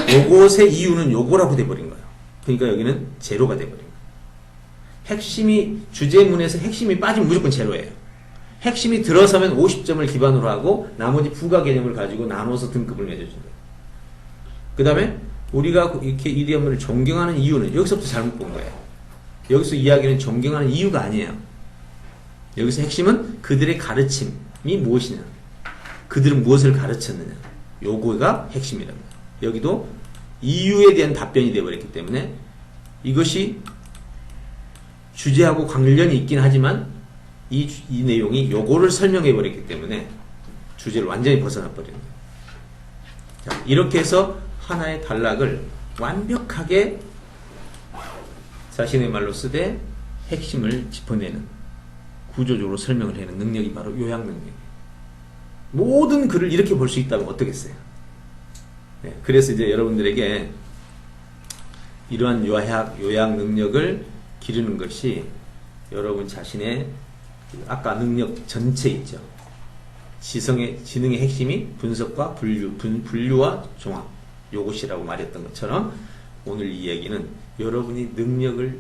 요것의 이유는 요거라고 돼버린 거예요. 그러니까 여기는 제로가 돼버린 거예요. 핵심이, 주제문에서 핵심이 빠지면 무조건 제로예요. 핵심이 들어서면 50점을 기반으로 하고 나머지 부가 개념을 가지고 나눠서 등급을 매겨준다. 그 다음에 우리가 이렇게 이디엄을 존경하는 이유는 여기서부터 잘못 본 거예요. 여기서 이야기는 존경하는 이유가 아니에요. 여기서 핵심은 그들의 가르침이 무엇이냐, 그들은 무엇을 가르쳤느냐, 요거가 핵심이랍니다. 여기도 이유에 대한 답변이 되어버렸기 때문에 이것이 주제하고 관련이 있긴 하지만 이 내용이 요거를 설명해 버렸기 때문에 주제를 완전히 벗어나 버리는 거예요. 자, 이렇게 해서 하나의 단락을 완벽하게 자신의 말로 쓰되 핵심을 짚어내는, 구조적으로 설명을 해내는 능력이 바로 요약 능력이에요. 모든 글을 이렇게 볼 수 있다면 어떻겠어요? 네, 그래서 이제 여러분들에게 이러한 요약 능력을 기르는 것이 여러분 자신의 아까 능력 전체 있죠. 지능의 핵심이 분석과 분류와 종합, 요것이라고 말했던 것처럼 오늘 이 얘기는 여러분이 능력을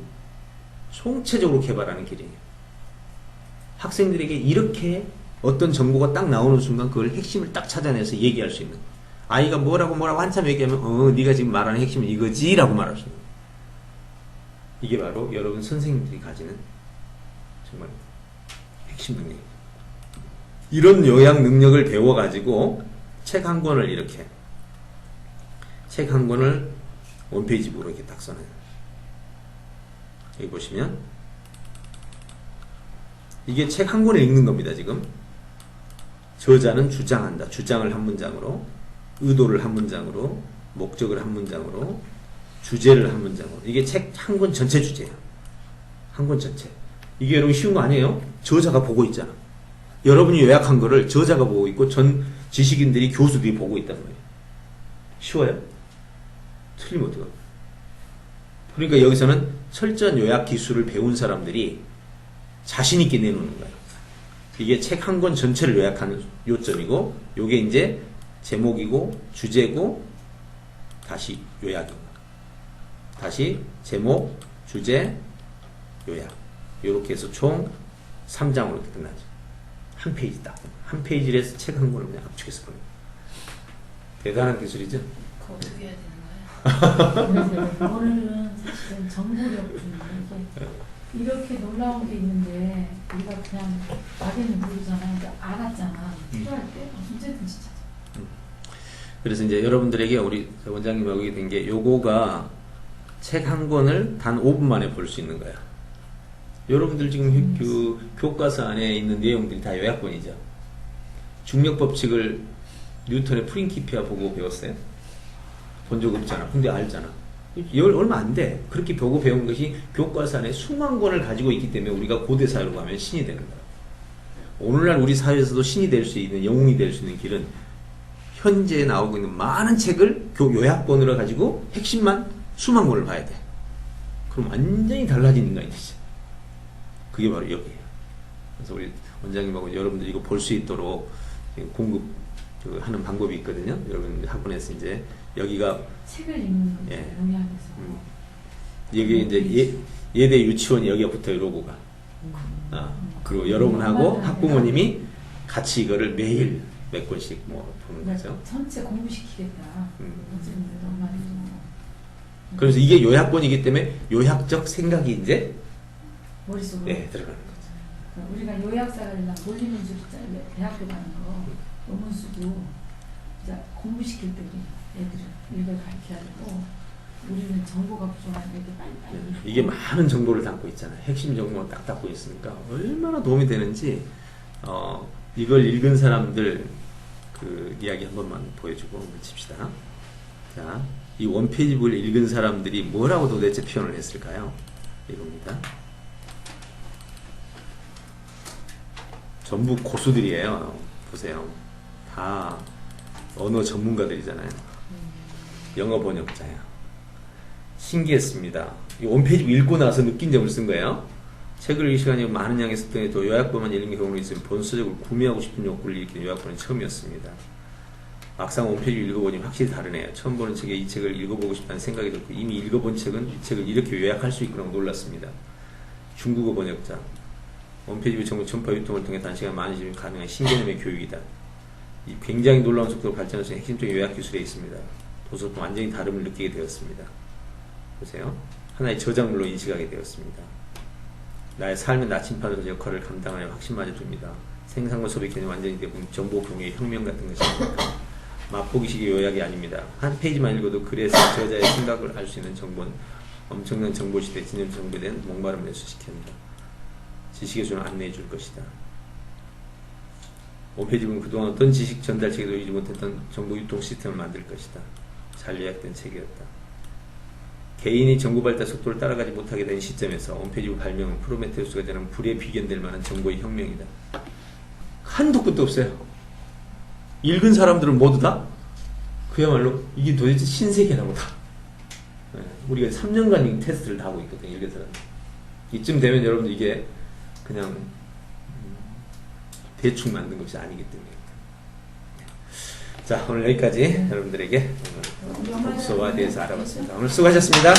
총체적으로 개발하는 길이에요. 학생들에게 이렇게 어떤 정보가 딱 나오는 순간 그걸 핵심을 딱 찾아내서 얘기할 수 있는, 아이가 뭐라고 한참 얘기하면 네가 지금 말하는 핵심은 이거지 라고 말할 수 있는, 이게 바로 여러분 선생님들이 가지는 정말 핵심 능력입니다. 이런 요약 능력을 배워가지고 책 한 권을 이렇게, 책 한 권을 원페이지부로 이렇게 딱 써놔요. 여기 보시면 이게 책 한 권을 읽는 겁니다. 지금 저자는 주장한다. 주장을 한 문장으로, 의도를 한 문장으로, 목적을 한 문장으로, 주제를 한 문장으로. 이게 책 한 권 전체 주제예요. 한 권 전체. 이게 여러분 쉬운 거 아니에요? 저자가 보고 있잖아. 여러분이 요약한 거를 저자가 보고 있고 전 지식인들이, 교수들이 보고 있단 말이에요. 쉬워요? 틀리면 어떡해요? 그러니까 여기서는 철저한 요약 기술을 배운 사람들이 자신 있게 내놓는 거예요. 이게 책 한 권 전체를 요약하는 요점이고, 요게 이제 제목이고 주제고 다시 요약이고, 다시 제목, 주제, 요약, 이렇게 해서 총 3장으로 끝나죠. 한 페이지 딱. 한 페이지를 해서 책 한 권을 그냥 압축해서 보냅니다. 대단한 기술이죠? 그거 어떻게 해야 되는 거예요? 오늘은 사실은 정보력 중에 이렇게 놀라운 게 있는데 우리가 그냥 막연히 모르잖아. 알았잖아. 필요할 때 언제든지 찾아. 그래서 이제 여러분들에게 우리 원장님하고 하게 된 게, 요거가 책 한 권을 단 5분 만에 볼 수 있는 거야. 여러분들 지금 그 교과서 안에 있는 내용들이 다 요약본이죠. 중력 법칙을 뉴턴의 프린키피아 보고 배웠어요? 본 적 없잖아. 근데 알잖아. 얼마 안 돼. 그렇게 보고 배운 것이 교과서 안에 수만 권을 가지고 있기 때문에 우리가 고대 사회로 가면 신이 되는 거야. 오늘날 우리 사회에서도 신이 될 수 있는, 영웅이 될 수 있는 길은 현재 나오고 있는 많은 책을 요약본으로 가지고 핵심만 수만 권을 봐야 돼. 그럼 완전히 달라진 인간이 되지. 그게 바로 여기예요. 그래서 우리 원장님하고 여러분들 이거 볼 수 있도록 공급 하는 방법이 있거든요. 여러분 학원에서 이제 여기가 책을 읽는 거죠. 예. 영양에서. 여기 이제 예대 유치원이 여기가 붙어요. 로고가. 그리고 여러분하고 학부모님이 같이 이거를 매일 몇 권씩 뭐 보는 거죠. 전체 공부시키겠다. 어쨌든 너무 말이죠. 그래서 이게 요약본이기 때문에 요약적 생각이 이제 머릿속으로 들어가는 거죠. 우리가 요약사가 되려면 논리문술 대학교 가는 거 논문수도 이제 공부시킬 때 우리 애들을 이걸 가르쳐야 되고 우리는 정보가 부족하니까 이렇게 빨리빨리 이게 많은 정보를 담고 있잖아요. 핵심 정보가 딱 담고 있으니까 얼마나 도움이 되는지 이걸 읽은 사람들 그 이야기 한 번만 보여주고 마칩시다. 자, 이 원페이지북을 읽은 사람들이 뭐라고 도대체 표현을 했을까요? 이겁니다. 전부 고수들이에요. 보세요. 다 언어 전문가들이잖아요. 영어 번역자야. 신기했습니다. 이 원페이지 읽고 나서 느낀 점을 쓴 거예요. 책을 읽을 시간이 많은 양의 습득에도 요약본만 읽는 경우는 있으면 본서적으로 구매하고 싶은 욕구를 일으키는 요약본은 처음이었습니다. 막상 원페이지 읽어보니 확실히 다르네요. 처음 보는 책에 이 책을 읽어보고 싶다는 생각이 들고 이미 읽어본 책은 이 책을 이렇게 요약할 수 있구나 놀랐습니다. 중국어 번역자. 원페이지 전국 전파 유통을 통해 단시간 많은 지점이 가능한 신개념의 교육이다. 이 굉장히 놀라운 속도로 발전할 수 있는 핵심적인 요약 기술에 있습니다. 도서도 완전히 다름을 느끼게 되었습니다. 보세요. 하나의 저작물로 인식하게 되었습니다. 나의 삶의 나침반으로서 역할을 감당하는 확신마저 듭니다. 생산과 소비 개념이 완전히 되고 정보 공유의 혁명 같은 것입니다. 맛보기식의 요약이 아닙니다. 한 페이지만 읽어도 글에서 저자의 생각을 알 수 있는 정보는 엄청난 정보시대 진영 정보에 대한 목마름을 해소시킵니다. 지식의 수는 안내해 줄 것이다. 홈페이지는 그동안 어떤 지식 전달 체계도 이루지 못했던 정보 유통 시스템을 만들 것이다. 잘 요약된 책이었다. 개인이 정보 발달 속도를 따라가지 못하게 된 시점에서 홈페이지 발명은 프로메테우스가 되는 불에 비견될 만한 정보의 혁명이다. 한도 끝도 없어요. 읽은 사람들은 모두 다 그야말로 이게 도대체 신세계나 보다. 우리가 3년간 테스트를 다 하고 있거든요. 읽은 사람들. 이쯤 되면 여러분들 이게 그냥 대충 만든 것이 아니기 때문에. 자, 오늘 여기까지 여러분들에게 독서와 대해서 알아봤습니다. 오늘 수고하셨습니다.